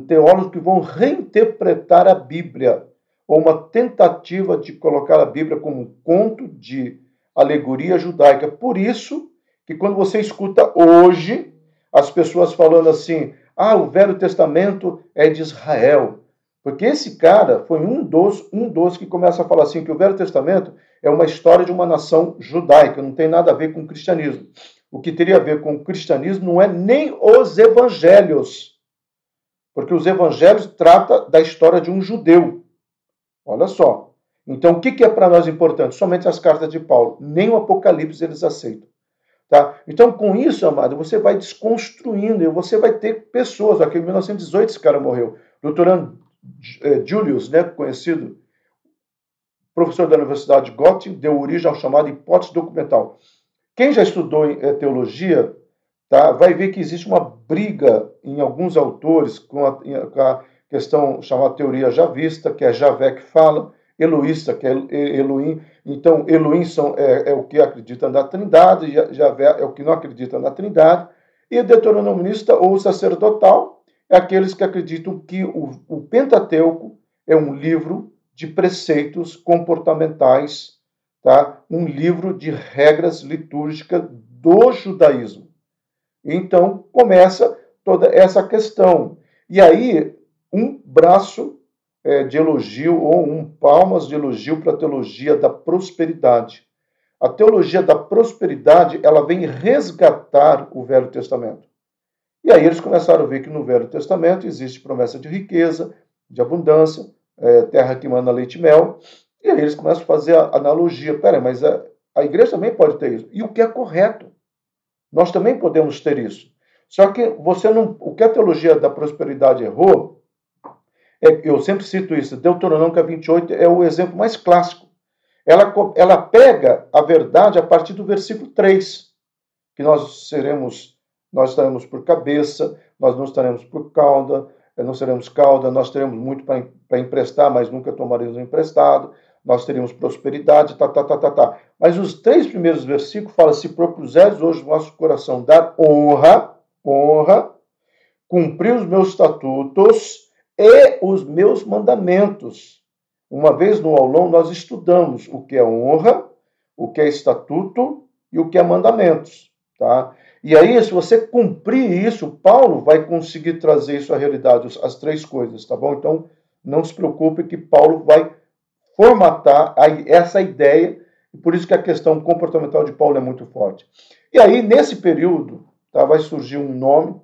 teólogos que vão reinterpretar a Bíblia, ou uma tentativa de colocar a Bíblia como um conto de alegoria judaica. Por isso que quando você escuta hoje as pessoas falando assim, o Velho Testamento é de Israel, Porque esse cara foi um dos que começa a falar assim, que o Velho Testamento é uma história de uma nação judaica, não tem nada a ver com o cristianismo. O que teria a ver com o cristianismo não é nem os evangelhos, porque os evangelhos tratam da história de um judeu. Olha só. Então, o que é para nós importante? Somente as cartas de Paulo. Nem o Apocalipse eles aceitam. Tá? Então, com isso, amado, você vai desconstruindo e você vai ter pessoas. Aqui em 1918 esse cara morreu. Doutorando Julius, né, conhecido, professor da Universidade de Göttingen, deu origem ao chamado hipótese documental. Quem já estudou teologia, tá, vai ver que existe uma briga em alguns autores com a questão chamada teoria javista, que é Javé que fala, Eloísta, que é Elohim. Então, Elohim é o que acredita na Trindade, Javé é o que não acredita na Trindade, e deuteronomista ou sacerdotal é aqueles que acreditam que o Pentateuco é um livro de preceitos comportamentais, tá? Um livro de regras litúrgicas do judaísmo. Então, começa toda essa questão. E aí, um braço de elogio ou palmas de elogio para a teologia da prosperidade. A teologia da prosperidade, ela vem resgatar o Velho Testamento. E aí eles começaram a ver que no Velho Testamento existe promessa de riqueza, de abundância, terra que manda leite e mel. E aí eles começam a fazer a analogia. Peraí, mas a igreja também pode ter isso. E o que é correto? Nós também podemos ter isso. Só que o que a teologia da prosperidade errou, eu sempre cito isso, Deuteronômio 28 é o exemplo mais clássico. Ela pega a verdade a partir do versículo 3, que nós estaremos por cabeça, nós não estaremos por cauda, não seremos cauda, nós teremos muito para emprestar, mas nunca tomaremos emprestado, nós teríamos prosperidade, tá. Mas os 3 primeiros versículos falam, se propuseres hoje o vosso coração dar honra, cumprir os meus estatutos e os meus mandamentos. Uma vez no aulão nós estudamos o que é honra, o que é estatuto e o que é mandamentos, tá? E aí, se você cumprir isso, Paulo vai conseguir trazer isso à realidade, as 3 coisas, tá bom? Então, não se preocupe que Paulo vai formatar essa ideia, e por isso que a questão comportamental de Paulo é muito forte. E aí, nesse período, tá, vai surgir um nome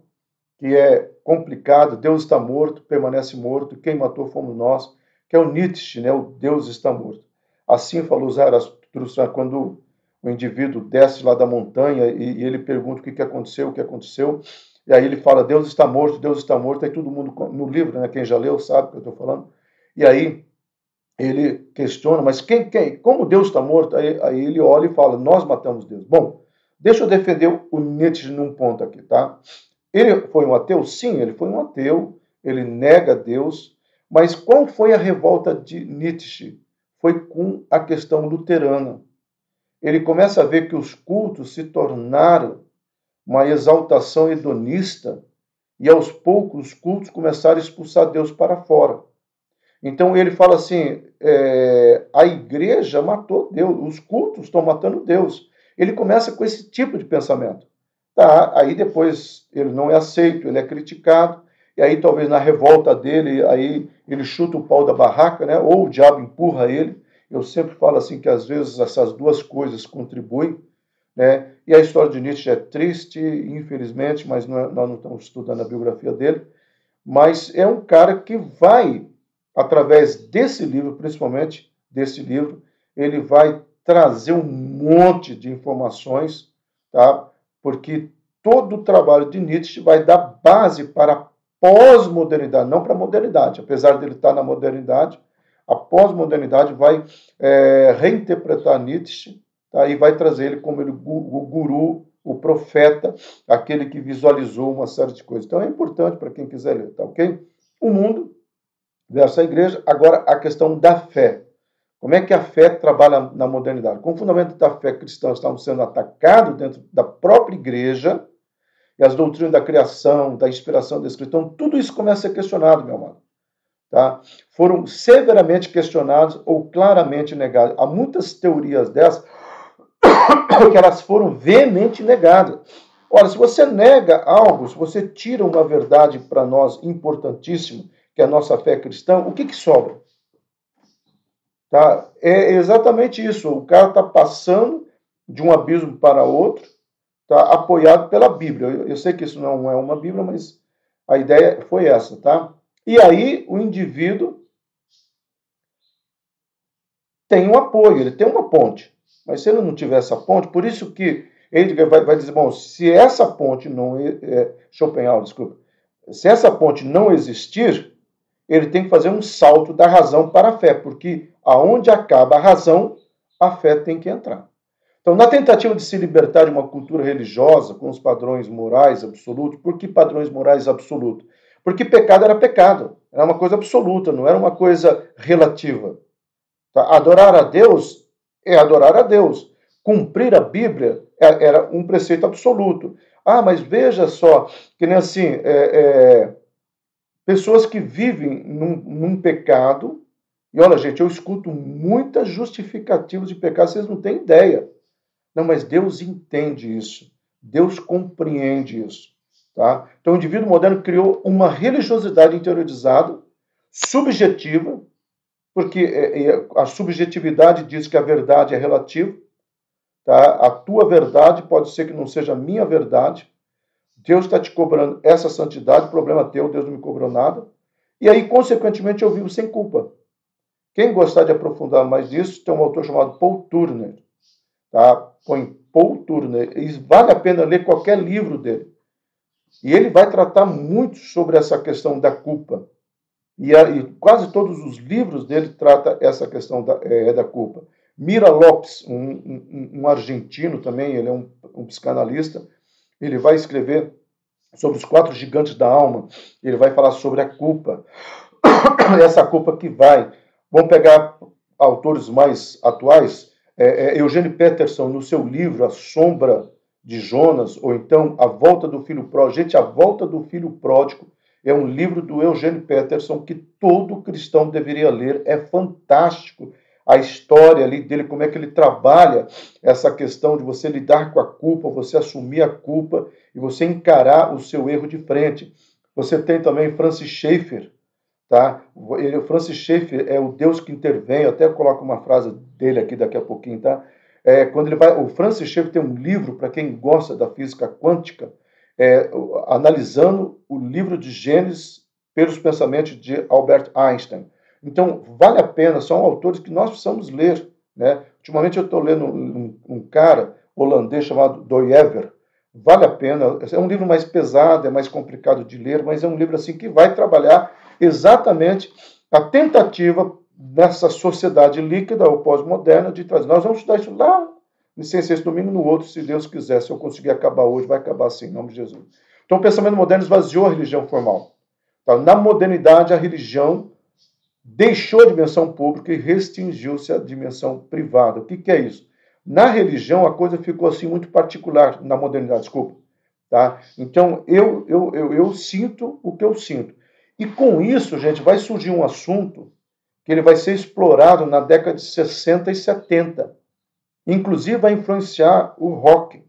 que é complicado, Deus está morto, permanece morto, quem matou fomos nós, que é o Nietzsche, né? O Deus está morto. Assim falou Zaratustra quando o indivíduo desce lá da montanha e ele pergunta o que aconteceu, e aí ele fala, Deus está morto, aí todo mundo, no livro, né, quem já leu sabe o que eu estou falando, e aí ele questiona, mas como Deus está morto? Aí ele olha e fala, nós matamos Deus. Bom, deixa eu defender o Nietzsche num ponto aqui, tá? Ele foi um ateu? Sim, ele foi um ateu, ele nega Deus, mas qual foi a revolta de Nietzsche? Foi com a questão luterana. Ele começa a ver que os cultos se tornaram uma exaltação hedonista e aos poucos os cultos começaram a expulsar Deus para fora. Então ele fala assim, a igreja matou Deus, os cultos estão matando Deus. Ele começa com esse tipo de pensamento. Tá, aí depois ele não é aceito, ele é criticado, e aí talvez na revolta dele, aí ele chuta o pau da barraca, né? Ou o diabo empurra ele. Eu sempre falo assim que às vezes essas 2 coisas contribuem, né? E a história de Nietzsche é triste, infelizmente, mas nós não estamos estudando a biografia dele, mas é um cara que vai, através desse livro, principalmente desse livro, ele vai trazer um monte de informações, tá? Porque todo o trabalho de Nietzsche vai dar base para a pós-modernidade, não para a modernidade. Apesar dele estar na modernidade, a pós-modernidade vai reinterpretar Nietzsche, tá? E vai trazer ele como o guru, o profeta, aquele que visualizou uma série de coisas. Então é importante para quem quiser ler, tá ok? O mundo versus a igreja. Agora a questão da fé. Como é que a fé trabalha na modernidade? Como o fundamento da fé cristã estavam sendo atacados dentro da própria igreja, e as doutrinas da criação, da inspiração da escritura, então, tudo isso começa a ser questionado, meu amado. Tá? Foram severamente questionados ou claramente negados. Há muitas teorias dessas que elas foram veemente negadas. Ora, se você nega algo, se você tira uma verdade para nós importantíssima, que é a nossa fé cristã, o que sobra? Tá? É exatamente isso. O cara está passando de um abismo para outro, tá? Apoiado pela Bíblia. Eu sei que isso não é uma Bíblia, mas a ideia foi essa, tá? E aí o indivíduo tem um apoio, ele tem uma ponte. Mas se ele não tiver essa ponte, por isso que ele vai dizer, bom, se essa ponte não... Schopenhauer, desculpa. Se essa ponte não existir, ele tem que fazer um salto da razão para a fé, porque aonde acaba a razão, a fé tem que entrar. Então, na tentativa de se libertar de uma cultura religiosa com os padrões morais absolutos, por que padrões morais absolutos? Porque pecado era pecado, era uma coisa absoluta, não era uma coisa relativa. Tá? Adorar a Deus é adorar a Deus. Cumprir a Bíblia era um preceito absoluto. Ah, mas veja só, que nem assim, pessoas que vivem num pecado, e olha, gente, eu escuto muitas justificativas de pecado, vocês não têm ideia. Não, mas Deus entende isso. Deus compreende isso. Tá? Então, o indivíduo moderno criou uma religiosidade interiorizada, subjetiva, porque a subjetividade diz que a verdade é relativa. Tá? A tua verdade pode ser que não seja a minha verdade. Deus está te cobrando essa santidade, problema teu, Deus não me cobrou nada. E aí, consequentemente, eu vivo sem culpa. Quem gostar de aprofundar mais disso, tem um autor chamado Paul Turner. Tá? Põe Paul Turner. E vale a pena ler qualquer livro dele. E ele vai tratar muito sobre essa questão da culpa. E quase todos os livros dele tratam essa questão da culpa. Mira Lopes, um argentino também, ele é um psicanalista, ele vai escrever sobre os 4 gigantes da alma, ele vai falar sobre a culpa, essa culpa que vai. Vamos pegar autores mais atuais, Eugene Peterson, no seu livro A Sombra de Jonas, ou então A Volta do Filho Pródigo. Gente, A Volta do Filho Pródigo é um livro do Eugene Peterson que todo cristão deveria ler, é fantástico. A história ali dele, como é que ele trabalha essa questão de você lidar com a culpa, você assumir a culpa e você encarar o seu erro de frente. Você tem também Francis Schaeffer, tá? O Francis Schaeffer é o Deus que intervém, eu até coloco uma frase dele aqui daqui a pouquinho, tá? Quando ele vai, o Francis Schaeffer tem um livro, para quem gosta da física quântica, analisando o livro de Gênesis pelos pensamentos de Albert Einstein. Então, vale a pena, são autores que nós precisamos ler. Né? Ultimamente eu estou lendo um cara holandês chamado Doyever. Vale a pena, é um livro mais pesado, é mais complicado de ler, mas é um livro assim que vai trabalhar exatamente a tentativa nessa sociedade líquida ou pós-moderna de trazer. Nós vamos estudar isso lá, licença, esse domingo, no outro, se Deus quiser. Se eu conseguir acabar hoje, vai acabar assim, em nome de Jesus. Então, o pensamento moderno esvaziou a religião formal. Tá? Na modernidade, a religião deixou a dimensão pública e restringiu-se à dimensão privada. O que é isso? Na religião, a coisa ficou assim muito particular, na modernidade, desculpa. Tá? Então, eu sinto o que eu sinto. E com isso, gente, vai surgir um assunto que ele vai ser explorado na década de 60 e 70. Inclusive vai influenciar o rock,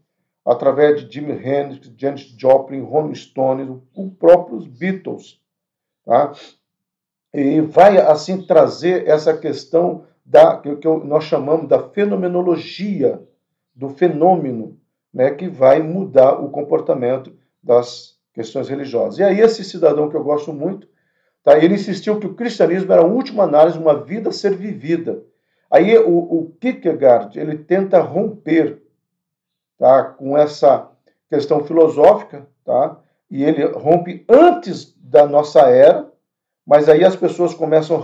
através de Jimi Hendrix, Janis Joplin, Rolling Stones, os próprios Beatles. Tá? E vai, assim, trazer essa questão que nós chamamos da fenomenologia, do fenômeno, né, que vai mudar o comportamento das questões religiosas. E aí esse cidadão que eu gosto muito, tá, ele insistiu que o cristianismo era a última análise de uma vida a ser vivida. Aí o Kierkegaard, ele tenta romper, tá, com essa questão filosófica, tá, e ele rompe antes da nossa era, mas aí as pessoas começam...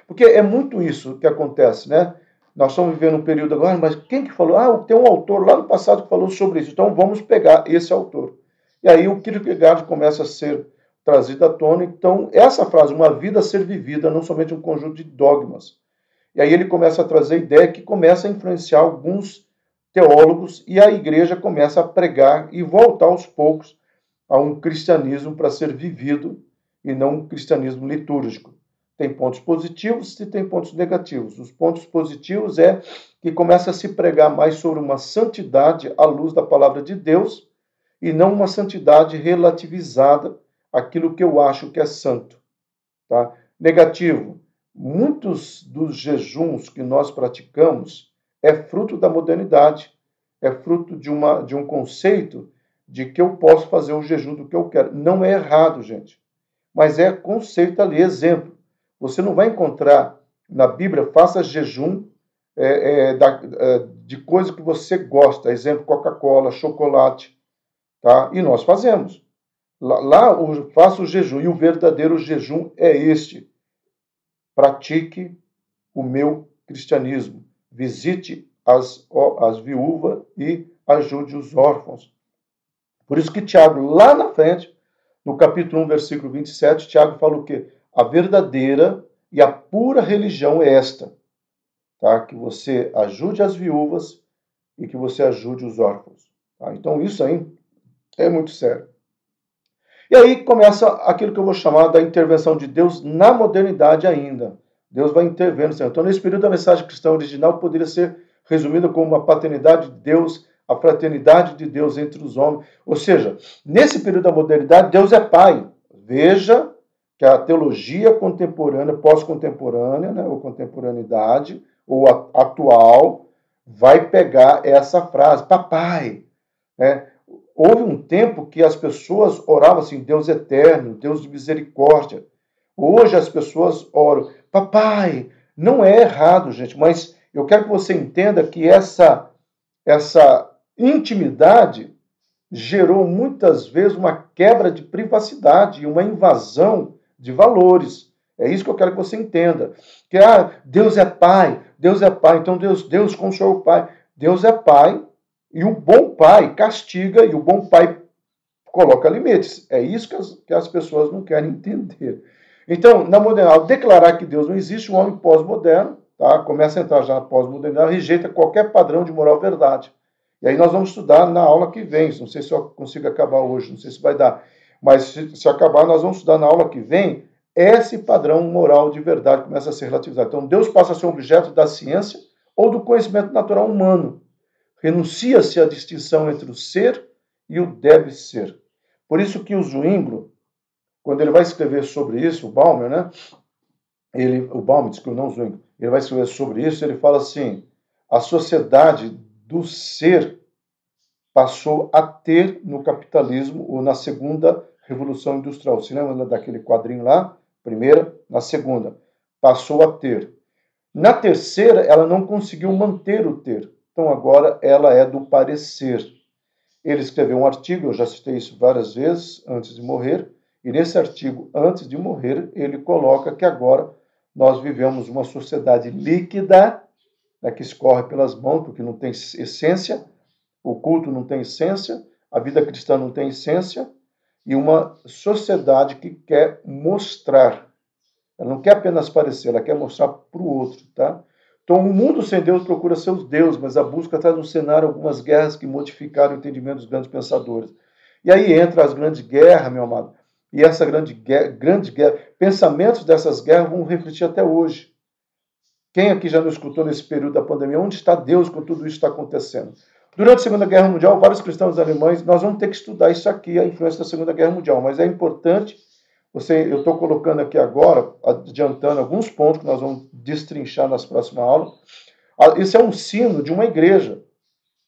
Porque é muito isso que acontece, né? Nós estamos vivendo um período agora, mas quem que falou? Ah, tem um autor lá no passado que falou sobre isso, então vamos pegar esse autor. E aí o Kierkegaard começa a ser trazido à tona. Então, essa frase, uma vida a ser vivida, não somente um conjunto de dogmas. E aí ele começa a trazer ideia que começa a influenciar alguns teólogos e a igreja começa a pregar e voltar aos poucos a um cristianismo para ser vivido e não um cristianismo litúrgico. Tem pontos positivos e tem pontos negativos. Os pontos positivos é que começa a se pregar mais sobre uma santidade à luz da palavra de Deus e não uma santidade relativizada àquilo que eu acho que é santo. Tá? Negativo. Muitos dos jejuns que nós praticamos é fruto da modernidade, é fruto de um conceito de que eu posso fazer o jejum do que eu quero. Não é errado, gente, mas é conceito ali, exemplo. Você não vai encontrar na Bíblia, faça jejum de coisa que você gosta, exemplo, Coca-Cola, chocolate, tá? E nós fazemos. Lá faça o jejum, e o verdadeiro jejum é este. Pratique o meu cristianismo. Visite as viúvas e ajude os órfãos. Por isso que Tiago, lá na frente, no capítulo 1, versículo 27, Tiago fala o quê? A verdadeira e a pura religião é esta, tá? Que você ajude as viúvas e que você ajude os órfãos. Tá? Então isso aí é muito sério. E aí começa aquilo que eu vou chamar da intervenção de Deus na modernidade ainda. Deus vai intervendo. Então, nesse período, a mensagem cristã original poderia ser resumida como a paternidade de Deus, a fraternidade de Deus entre os homens. Ou seja, nesse período da modernidade, Deus é pai. Veja que a teologia contemporânea, pós-contemporânea, né, ou contemporaneidade, ou atual, vai pegar essa frase, papai, né? Houve um tempo que as pessoas oravam assim, Deus eterno, Deus de misericórdia. Hoje as pessoas oram, papai. Não é errado, gente, mas eu quero que você entenda que essa intimidade gerou muitas vezes uma quebra de privacidade e uma invasão de valores. É isso que eu quero que você entenda. Que Deus é pai, então Deus como o Senhor é o pai. Deus é pai, e o bom pai castiga, e o bom pai coloca limites. É isso que as pessoas não querem entender. Então, na modernidade, ao declarar que Deus não existe, o homem pós-moderno, tá, começa a entrar já na pós-modernidade, rejeita qualquer padrão de moral verdade. E aí nós vamos estudar na aula que vem. Não sei se eu consigo acabar hoje, não sei se vai dar. Mas se acabar, nós vamos estudar na aula que vem. Esse padrão moral de verdade começa a ser relativizado. Então, Deus passa a ser objeto da ciência ou do conhecimento natural humano. Renuncia-se à distinção entre o ser e o deve ser. Por isso que o Zwingli, quando ele vai escrever sobre isso, o Balmer, né? O Balmer, desculpa, não o Zwingli, ele vai escrever sobre isso, ele fala assim, a sociedade do ser passou a ter no capitalismo ou na segunda revolução industrial. Você lembra daquele quadrinho lá? Primeira, na segunda. Passou a ter. Na terceira, ela não conseguiu manter o ter. Então, agora, ela é do parecer. Ele escreveu um artigo, eu já citei isso várias vezes, antes de morrer, e nesse artigo, antes de morrer, ele coloca que agora nós vivemos uma sociedade líquida, né, que escorre pelas mãos, porque não tem essência, o culto não tem essência, a vida cristã não tem essência, e uma sociedade que quer mostrar. Ela não quer apenas parecer, ela quer mostrar para o outro, tá? Então, o mundo sem Deus procura seus deuses, mas a busca traz no cenário algumas guerras que modificaram o entendimento dos grandes pensadores. E aí entra as grandes guerras, meu amado, e essa grande guerra, pensamentos dessas guerras vão refletir até hoje. Quem aqui já não escutou nesse período da pandemia? Onde está Deus quando tudo isso está acontecendo? Durante a Segunda Guerra Mundial, vários cristãos alemães, nós vamos ter que estudar isso aqui, a influência da Segunda Guerra Mundial, mas é importante, eu estou colocando aqui agora, adiantando alguns pontos que nós vamos destrinchar nas próximas aulas. Esse é um sino de uma igreja.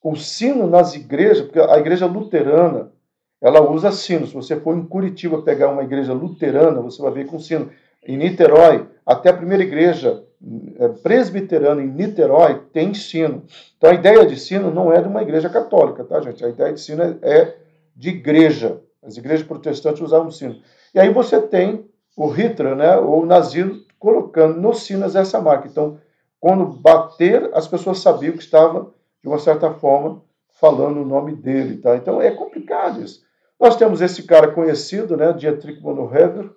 O sino nas igrejas, porque a igreja luterana, ela usa sino. Se você for em Curitiba pegar uma igreja luterana, você vai ver com sino. Em Niterói, até a primeira igreja presbiterana em Niterói tem sino. Então a ideia de sino não é de uma igreja católica, tá, gente? A ideia de sino é de igreja. As igrejas protestantes usavam sino. E aí você tem o Hitler, né, ou o nazismo, colocando nos sinos essa marca. Então, quando bater, as pessoas sabiam que estava, de uma certa forma, falando o nome dele. Tá? Então, é complicado isso. Nós temos esse cara conhecido, né, Dietrich Bonhoeffer,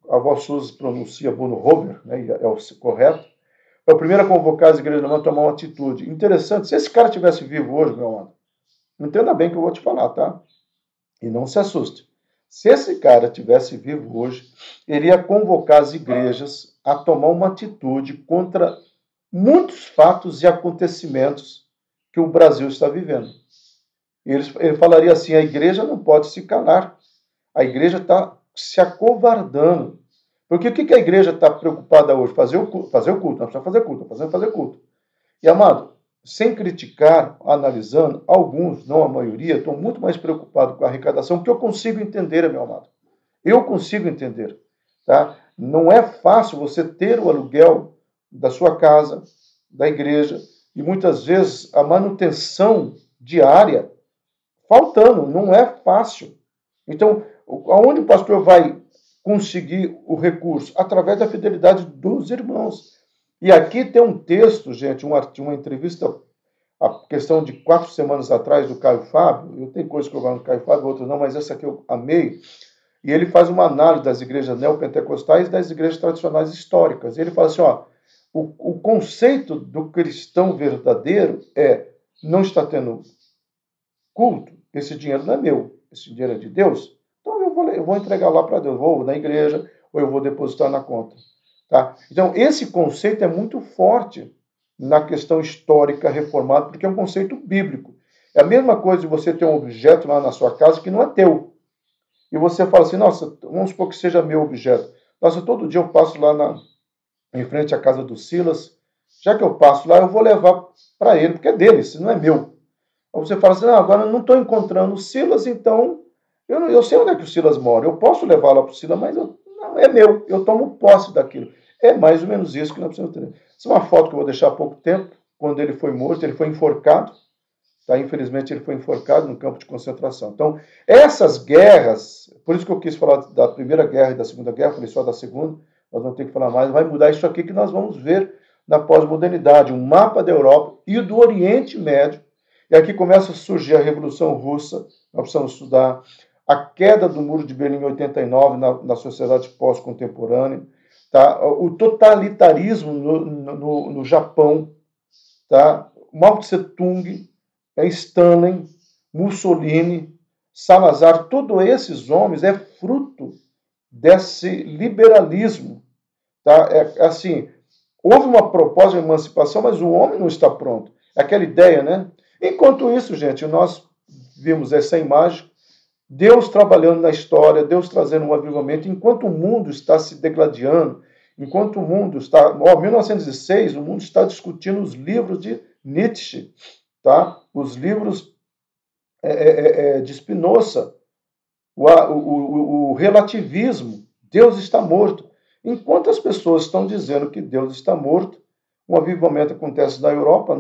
a voz Suzy pronuncia Bonhoeffer, né, é o correto. É o primeiro a convocar as igrejas alemãs a tomar uma atitude. Interessante, se esse cara estivesse vivo hoje, meu amado, entenda bem o que eu vou te falar, tá? E não se assuste. Se esse cara estivesse vivo hoje, ele ia convocar as igrejas a tomar uma atitude contra muitos fatos e acontecimentos que o Brasil está vivendo. Ele falaria assim, a igreja não pode se calar. A igreja está se acovardando. Porque o que a igreja está preocupada hoje? Fazer o culto. Nós precisamos fazer culto, fazer culto. E, amado, sem criticar, analisando, alguns, não a maioria, estão muito mais preocupados com a arrecadação, porque eu consigo entender, meu amado. Eu consigo entender. Tá? Não é fácil você ter o aluguel da sua casa, da igreja, e muitas vezes a manutenção diária faltando, não é fácil. Então, aonde o pastor vai conseguir o recurso? Através da fidelidade dos irmãos. E aqui tem um texto, gente, uma entrevista, a questão de 4 semanas atrás, do Caio Fábio. Eu tenho coisas que eu gosto do Caio Fábio, outras não, mas essa aqui eu amei. E ele faz uma análise das igrejas neopentecostais e das igrejas tradicionais históricas. E ele fala assim, ó, o conceito do cristão verdadeiro é, não está tendo culto, esse dinheiro não é meu, esse dinheiro é de Deus, então eu vou entregar lá para Deus, vou na igreja, ou eu vou depositar na conta. Tá? Então, esse conceito é muito forte na questão histórica reformada, porque é um conceito bíblico. É a mesma coisa de você ter um objeto lá na sua casa que não é teu. E você fala assim, nossa, vamos supor que seja meu objeto. Nossa, todo dia eu passo lá em frente à casa do Silas, já que eu passo lá, eu vou levar para ele, porque é dele, isso não é meu. Aí você fala assim, não, agora eu não estou encontrando o Silas, então eu sei onde é que o Silas mora. Eu posso levar lá para o Silas, mas não é meu, eu tomo posse daquilo. É mais ou menos isso que nós precisamos ter. Essa é uma foto que eu vou deixar há pouco tempo, quando ele foi morto, ele foi enforcado. Tá? Infelizmente, ele foi enforcado no campo de concentração. Então, essas guerras, por isso que eu quis falar da Primeira Guerra e da Segunda Guerra, falei só da Segunda, nós vamos ter que falar mais, vai mudar isso aqui que nós vamos ver na pós-modernidade, um mapa da Europa e do Oriente Médio. E aqui começa a surgir a Revolução Russa, nós precisamos estudar a queda do Muro de Berlim em 89 na sociedade pós-contemporânea, tá? O totalitarismo no Japão, tá? Mao Tse-tung, Stalin, Mussolini, Salazar, todos esses homens é fruto desse liberalismo. Tá? É assim, houve uma proposta de emancipação, mas o homem não está pronto. É aquela ideia, né? Enquanto isso, gente, nós vimos essa imagem, Deus trabalhando na história, Deus trazendo um avivamento, enquanto o mundo está se degladiando, enquanto o mundo está... Em 1906, o mundo está discutindo os livros de Nietzsche, tá? Os livros de Spinoza, o relativismo, Deus está morto. Enquanto as pessoas estão dizendo que Deus está morto, um avivamento acontece na Europa,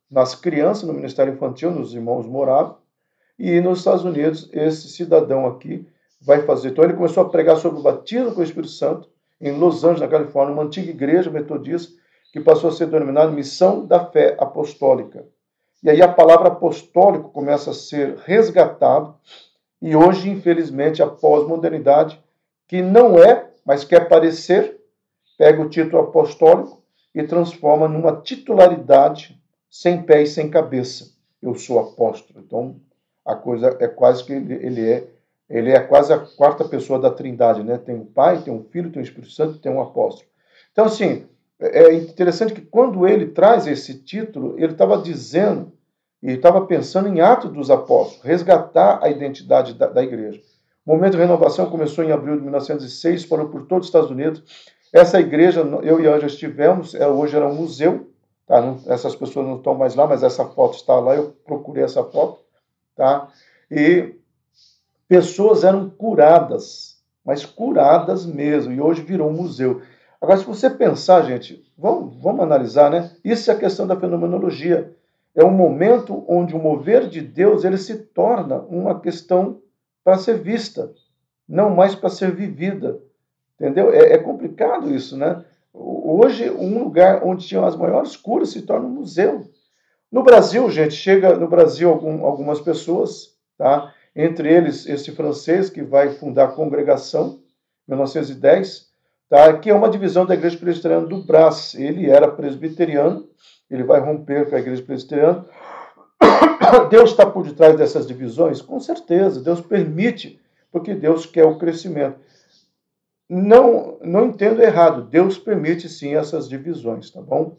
nas crianças, no Ministério Infantil, nos irmãos moráveis, e nos Estados Unidos, esse cidadão aqui vai fazer. Então, ele começou a pregar sobre o batismo com o Espírito Santo, em Los Angeles, na Califórnia, uma antiga igreja metodista, que passou a ser denominada Missão da Fé Apostólica. E aí a palavra apostólico começa a ser resgatado, e hoje, infelizmente, a pós-modernidade, que não é, mas quer parecer, pega o título apostólico e transforma numa titularidade sem pé e sem cabeça. Eu sou apóstolo. Então, a coisa é quase que ele é quase a quarta pessoa da Trindade, né? Tem o Pai, tem o Filho, tem o Espírito Santo, tem um apóstolo. Então, assim, é interessante que quando ele traz esse título, ele estava dizendo, e estava pensando em Atos dos Apóstolos, resgatar a identidade da igreja. O momento de renovação começou em abril de 1906, foram por todos os Estados Unidos. Essa igreja, eu e a Anja estivemos, hoje era um museu, tá? Essas pessoas não estão mais lá, mas essa foto está lá, eu procurei essa foto, tá? E pessoas eram curadas, mas curadas mesmo, e hoje virou um museu. Agora, se você pensar, gente, vamos analisar, né? Isso é a questão da fenomenologia. É um momento onde o mover de Deus ele se torna uma questão para ser vista, não mais para ser vivida. Entendeu? É complicado isso, né? Hoje, um lugar onde tinham as maiores curas se torna um museu. No Brasil, gente, chega no Brasil algumas pessoas, tá? Entre eles esse francês que vai fundar a Congregação, 1910, tá? Que é uma divisão da Igreja Presbiteriana do Brás. Ele era presbiteriano, ele vai romper com a Igreja Presbiteriana. Deus está por detrás dessas divisões? Com certeza, Deus permite, porque Deus quer o crescimento. Não entendo errado, Deus permite sim essas divisões, tá bom?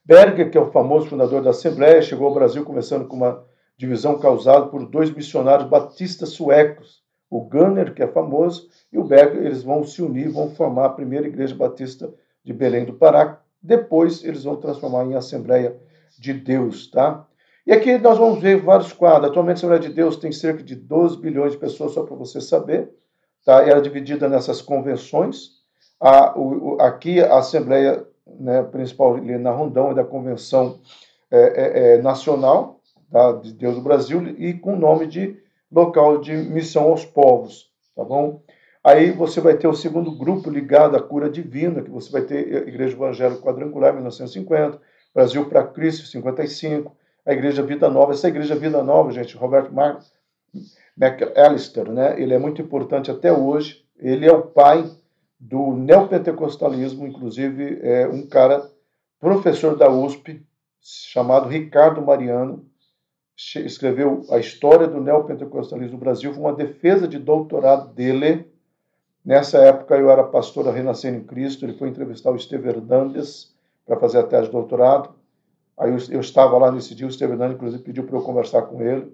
Berger, que é o famoso fundador da Assembleia, chegou ao Brasil começando com uma divisão causada por 2 missionários batistas suecos, o Gunner, que é famoso, e o Becker, eles vão se unir, vão formar a primeira Igreja Batista de Belém do Pará. Depois eles vão transformar em Assembleia de Deus, tá? E aqui nós vamos ver vários quadros. Atualmente a Assembleia de Deus tem cerca de 12 bilhões de pessoas, só para você saber, tá? Ela é dividida nessas convenções. Aqui a Assembleia, né, principal ali na Rondão é da Convenção Nacional, tá, de Deus do Brasil, e com o nome de Local de Missão aos Povos, tá bom? Aí você vai ter o segundo grupo ligado à cura divina, que você vai ter a Igreja Evangélica Quadrangular, 1950, Brasil para Cristo, 55, a Igreja Vida Nova. Essa Igreja Vida Nova, gente, Roberto McAllister, né? Ele é muito importante até hoje. Ele é o pai do neopentecostalismo, inclusive é um cara, professor da USP, chamado Ricardo Mariano, escreveu a história do neopentecostalismo no Brasil, foi uma defesa de doutorado dele. Nessa época eu era pastor da Renascer em Cristo, ele foi entrevistar o Esteve Hernandes para fazer a tese de doutorado. Aí eu estava lá nesse dia, o Esteve Hernandes inclusive pediu para eu conversar com ele.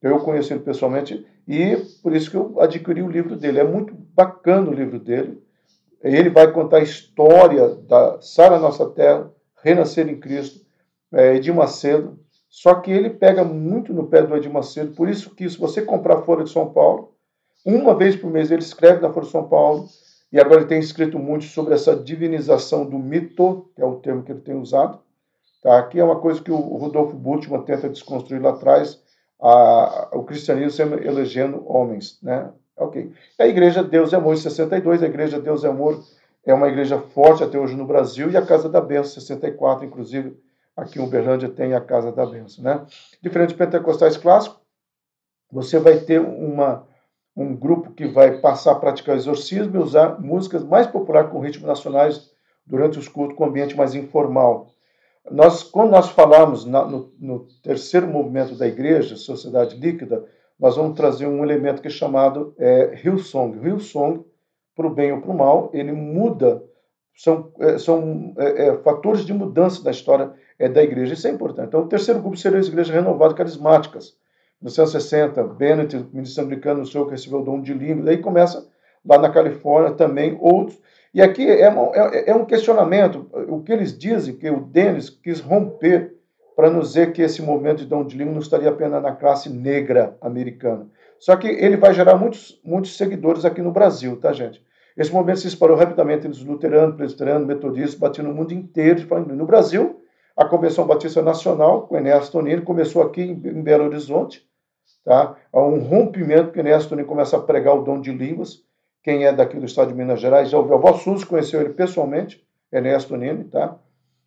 Eu conheci ele pessoalmente e por isso que eu adquiri o livro dele. É muito bacana o livro dele. Ele vai contar a história da Sara Nossa Terra, Renascer em Cristo, Edir Macedo. Só que ele pega muito no pé do Edir Macedo, por isso que se você comprar a Folha de São Paulo, uma vez por mês ele escreve na Folha de São Paulo, e agora ele tem escrito muito sobre essa divinização do mito, que é o termo que ele tem usado. Tá? Aqui é uma coisa que o Rudolfo Bultmann tenta desconstruir lá atrás, o cristianismo sempre elegendo homens, né? Ok. A Igreja Deus e Amor, em 62, a Igreja Deus e Amor é uma igreja forte até hoje no Brasil, e a Casa da Bênção, 64, inclusive, aqui em Uberlândia tem a Casa da Bênção, né? Diferente de pentecostais clássicos, você vai ter um grupo que vai passar a praticar exorcismo e usar músicas mais populares com ritmos nacionais durante os cultos, com ambiente mais informal. Quando nós falamos no terceiro movimento da igreja, Sociedade Líquida, nós vamos trazer um elemento que é chamado Hillsong. Hillsong, para o bem ou para o mal, ele muda, são fatores de mudança da história da igreja. Isso é importante. Então, o terceiro grupo seria as igrejas renovadas carismáticas. Nos anos 60, Bennett, ministro anglicano, o senhor que recebeu o dom de língua, daí começa lá na Califórnia também outros. E aqui é um questionamento, o que eles dizem, que o Dennis quis romper para nos dizer que esse movimento de dom de língua não estaria apenas na classe negra americana. Só que ele vai gerar muitos seguidores aqui no Brasil, tá, gente? Esse movimento se espalhou rapidamente entre os luteranos, presbiterianos, metodistas, batendo no mundo inteiro. No Brasil, a Convenção Batista Nacional, com Enéas Tonini, começou aqui em Belo Horizonte, tá? Há um rompimento, que Enéas Tonini começa a pregar o dom de línguas. Quem é daqui do estado de Minas Gerais já ouviu. A avó Suzy conheceu ele pessoalmente, Enéas Tonini, tá?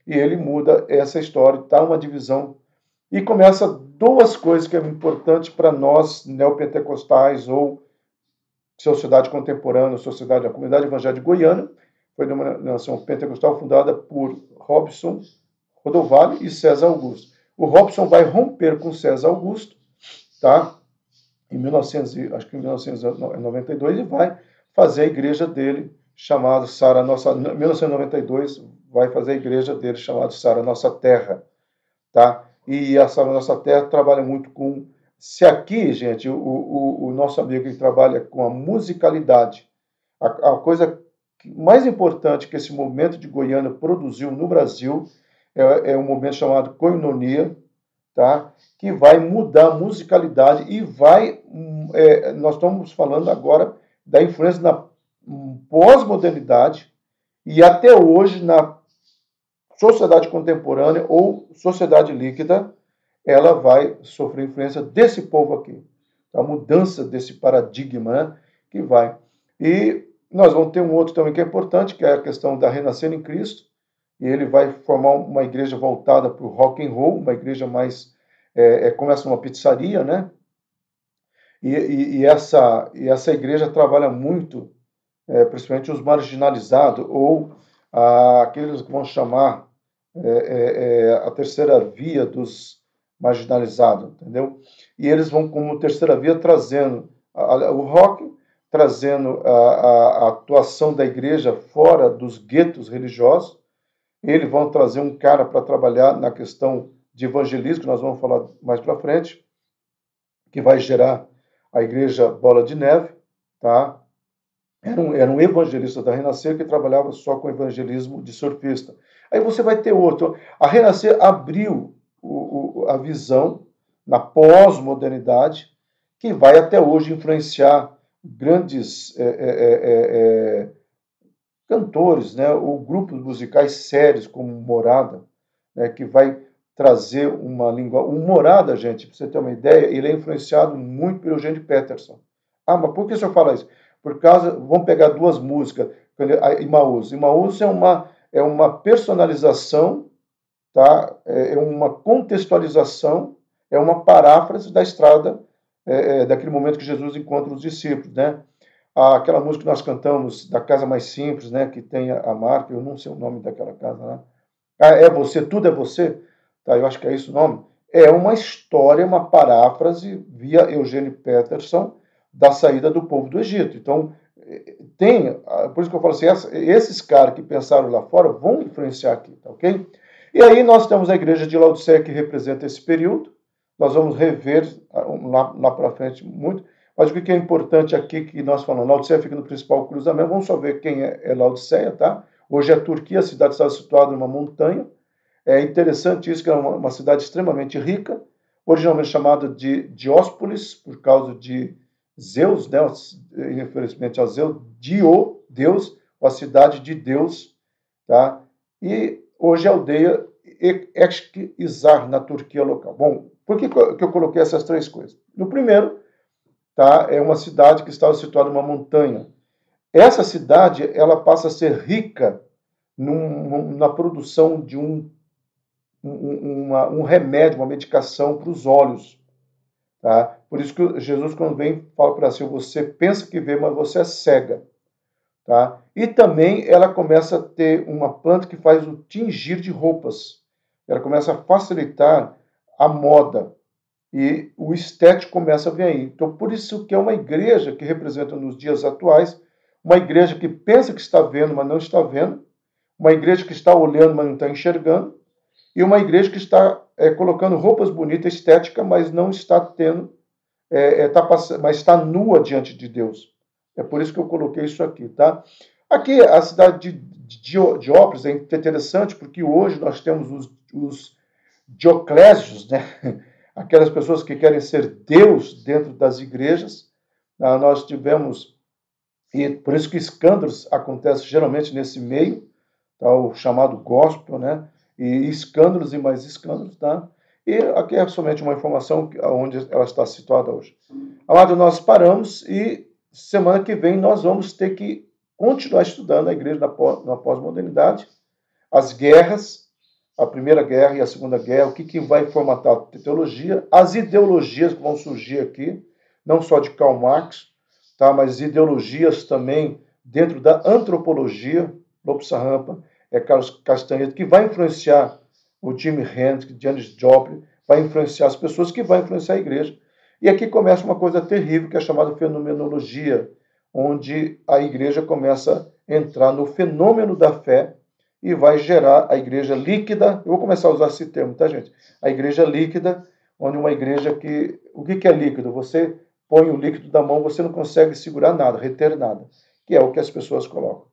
E ele muda essa história, tá? Uma divisão. E começa duas coisas que é importante para nós, neopentecostais ou sociedade contemporânea, sociedade, a comunidade evangélica de Goiânia, foi uma nação pentecostal fundada por Robson Rodovalho e César Augusto. O Robson vai romper com César Augusto, tá? Em 1992, e vai fazer a igreja dele, chamada Sara Nossa... 1992, vai fazer a igreja dele, chamada Sara Nossa Terra, tá? E a Sara Nossa Terra trabalha muito com... Se aqui, gente, o nosso amigo que trabalha com a musicalidade, a coisa mais importante que esse movimento de Goiânia produziu no Brasil é um movimento chamado Koinonia, tá? Que vai mudar a musicalidade e vai... nós estamos falando agora da influência na pós-modernidade e até hoje na sociedade contemporânea ou sociedade líquida, ela vai sofrer influência desse povo aqui. A mudança desse paradigma, né, que vai. E nós vamos ter um outro também que é importante, que é a questão da Renascer em Cristo, e ele vai formar uma igreja voltada para o rock and roll, uma igreja mais... começa numa pizzaria, né? E essa igreja trabalha muito, principalmente os marginalizados, ou aqueles que vão chamar a terceira via dos marginalizados, entendeu? E eles vão, como terceira via, trazendo o rock, trazendo a atuação da igreja fora dos guetos religiosos. Eles vão trazer um cara para trabalhar na questão de evangelismo, que nós vamos falar mais para frente, que vai gerar a igreja Bola de Neve, tá? Era um evangelista da Renascer que trabalhava só com evangelismo de surfista. Aí você vai ter outro. A Renascer abriu a visão na pós-modernidade, que vai até hoje influenciar grandes cantores, né, ou grupos musicais sérios como Morada, né, que vai trazer uma língua. O Morada, gente, para você ter uma ideia, ele é influenciado muito pelo Eugênio Peterson. Ah, mas por que o senhor fala isso? Por causa, vamos pegar duas músicas, Imaús. Imaús é uma personalização, tá? É uma contextualização, é uma paráfrase da estrada, daquele momento que Jesus encontra os discípulos, né? Aquela música que nós cantamos, da Casa Mais Simples, né? Que tem a marca, eu não sei o nome daquela casa, né? É você, tudo é você? Tá, eu acho que é isso o nome. É uma história, uma paráfrase via Eugênio Peterson da saída do povo do Egito. Então, por isso que eu falo assim, esses caras que pensaram lá fora vão influenciar aqui, tá ok? E aí nós temos a igreja de Laodiceia que representa esse período. Nós vamos rever lá para frente muito. Mas o que é importante aqui que nós falamos, Laodiceia fica no principal cruzamento. Vamos só ver quem é Laodiceia, tá? Hoje é a Turquia, a cidade está situada numa montanha. É interessante isso, que é uma cidade extremamente rica, originalmente chamada de Dióspolis, por causa de Zeus, né? Infelizmente a Zeus, Deus, a cidade de Deus, tá? E hoje é a aldeia Eşkizar, na Turquia local. Bom, por que eu coloquei essas três coisas? No primeiro, tá? É uma cidade que estava situada numa montanha. Essa cidade, ela passa a ser rica na produção de um remédio, uma medicação para os olhos. Tá? Por isso que Jesus, quando vem, fala para si, você pensa que vê, mas você é cega. Tá? E também ela começa a ter uma planta que faz o tingir de roupas. Ela começa a facilitar a moda. E o estético começa a vir aí. Então, por isso que é uma igreja que representa nos dias atuais, uma igreja que pensa que está vendo, mas não está vendo, uma igreja que está olhando, mas não está enxergando, e uma igreja que está colocando roupas bonitas, estética, mas não está tendo, mas está nua diante de Deus. É por isso que eu coloquei isso aqui, tá? Aqui, a cidade de Diópolis é interessante, porque hoje nós temos os dioclésios, né? Aquelas pessoas que querem ser Deus dentro das igrejas. Nós tivemos, e por isso que escândalos acontecem geralmente nesse meio, tá? O chamado gospel, né? E escândalos e mais escândalos, tá? E aqui é somente uma informação onde ela está situada hoje. Amado, nós paramos e semana que vem nós vamos ter que continuar estudando a igreja na pós-modernidade, as guerras, a Primeira Guerra e a Segunda Guerra, o que vai formatar a teologia, as ideologias que vão surgir aqui, não só de Karl Marx, tá? Mas ideologias também dentro da antropologia, Lopes Sarrampa, Carlos Castanheira, que vai influenciar o Jimi Hendrix, Janis Joplin, vai influenciar as pessoas, que vai influenciar a igreja. E aqui começa uma coisa terrível, que é chamada fenomenologia, onde a igreja começa a entrar no fenômeno da fé e vai gerar a igreja líquida. Eu vou começar a usar esse termo, tá, gente? A igreja líquida, onde uma igreja que... O que é líquido? Você põe o líquido da mão, você não consegue segurar nada, reter nada, que é o que as pessoas colocam.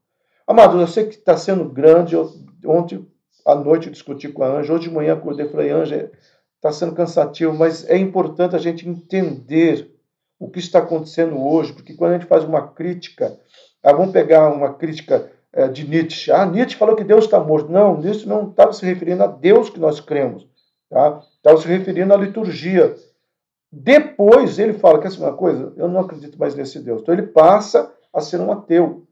Amados, eu sei que está sendo grande. Ontem à noite eu discuti com a Ângela, hoje de manhã acordei e falei, Ângela, está sendo cansativo, mas é importante a gente entender o que está acontecendo hoje, porque quando a gente faz uma crítica, vamos pegar uma crítica de Nietzsche. Nietzsche falou que Deus está morto. Não, Nietzsche não estava se referindo a Deus que nós cremos, tá? Estava se referindo à liturgia. Depois ele fala, quer saber uma coisa? Eu não acredito mais nesse Deus. Então ele passa a ser um ateu.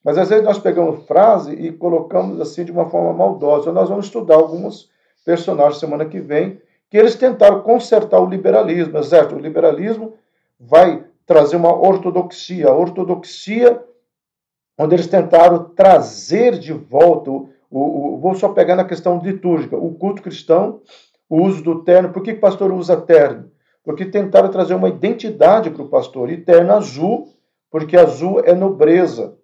Mas às vezes nós pegamos frase e colocamos assim de uma forma maldosa. Nós vamos estudar alguns personagens semana que vem, que eles tentaram consertar o liberalismo, certo? O liberalismo vai trazer uma ortodoxia. A ortodoxia, onde eles tentaram trazer de volta, vou só pegar na questão litúrgica, o culto cristão, o uso do terno. Por que o pastor usa terno? Porque tentaram trazer uma identidade para o pastor. E terno azul, porque azul é nobreza.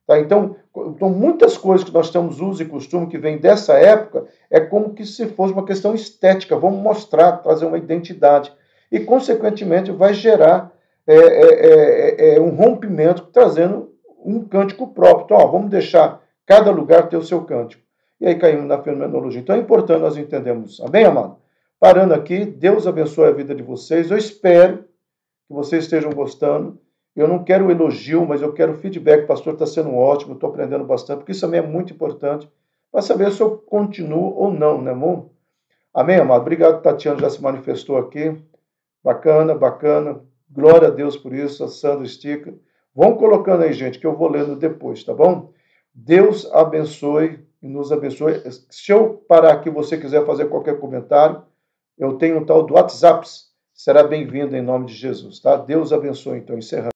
Tá? Então, muitas coisas que nós temos uso e costume que vem dessa época é como que se fosse uma questão estética. Vamos mostrar, trazer uma identidade. E, consequentemente, vai gerar um rompimento trazendo um cântico próprio. Então, vamos deixar cada lugar ter o seu cântico. E aí caímos na fenomenologia. Então é importante nós entendermos. Amém, amado? Parando aqui, Deus abençoe a vida de vocês. Eu espero que vocês estejam gostando. Eu não quero elogio, mas eu quero feedback. Pastor, está sendo ótimo, estou aprendendo bastante, porque isso também é muito importante para saber se eu continuo ou não, né, amor? Amém, amado? Obrigado, Tatiana, já se manifestou aqui. Bacana, bacana. Glória a Deus por isso. A Sandra estica. Vão colocando aí, gente, que eu vou lendo depois, tá bom? Deus abençoe e nos abençoe. Se eu parar aqui, você quiser fazer qualquer comentário, eu tenho o tal do WhatsApp. Será bem-vindo em nome de Jesus, tá? Deus abençoe, então, encerrando.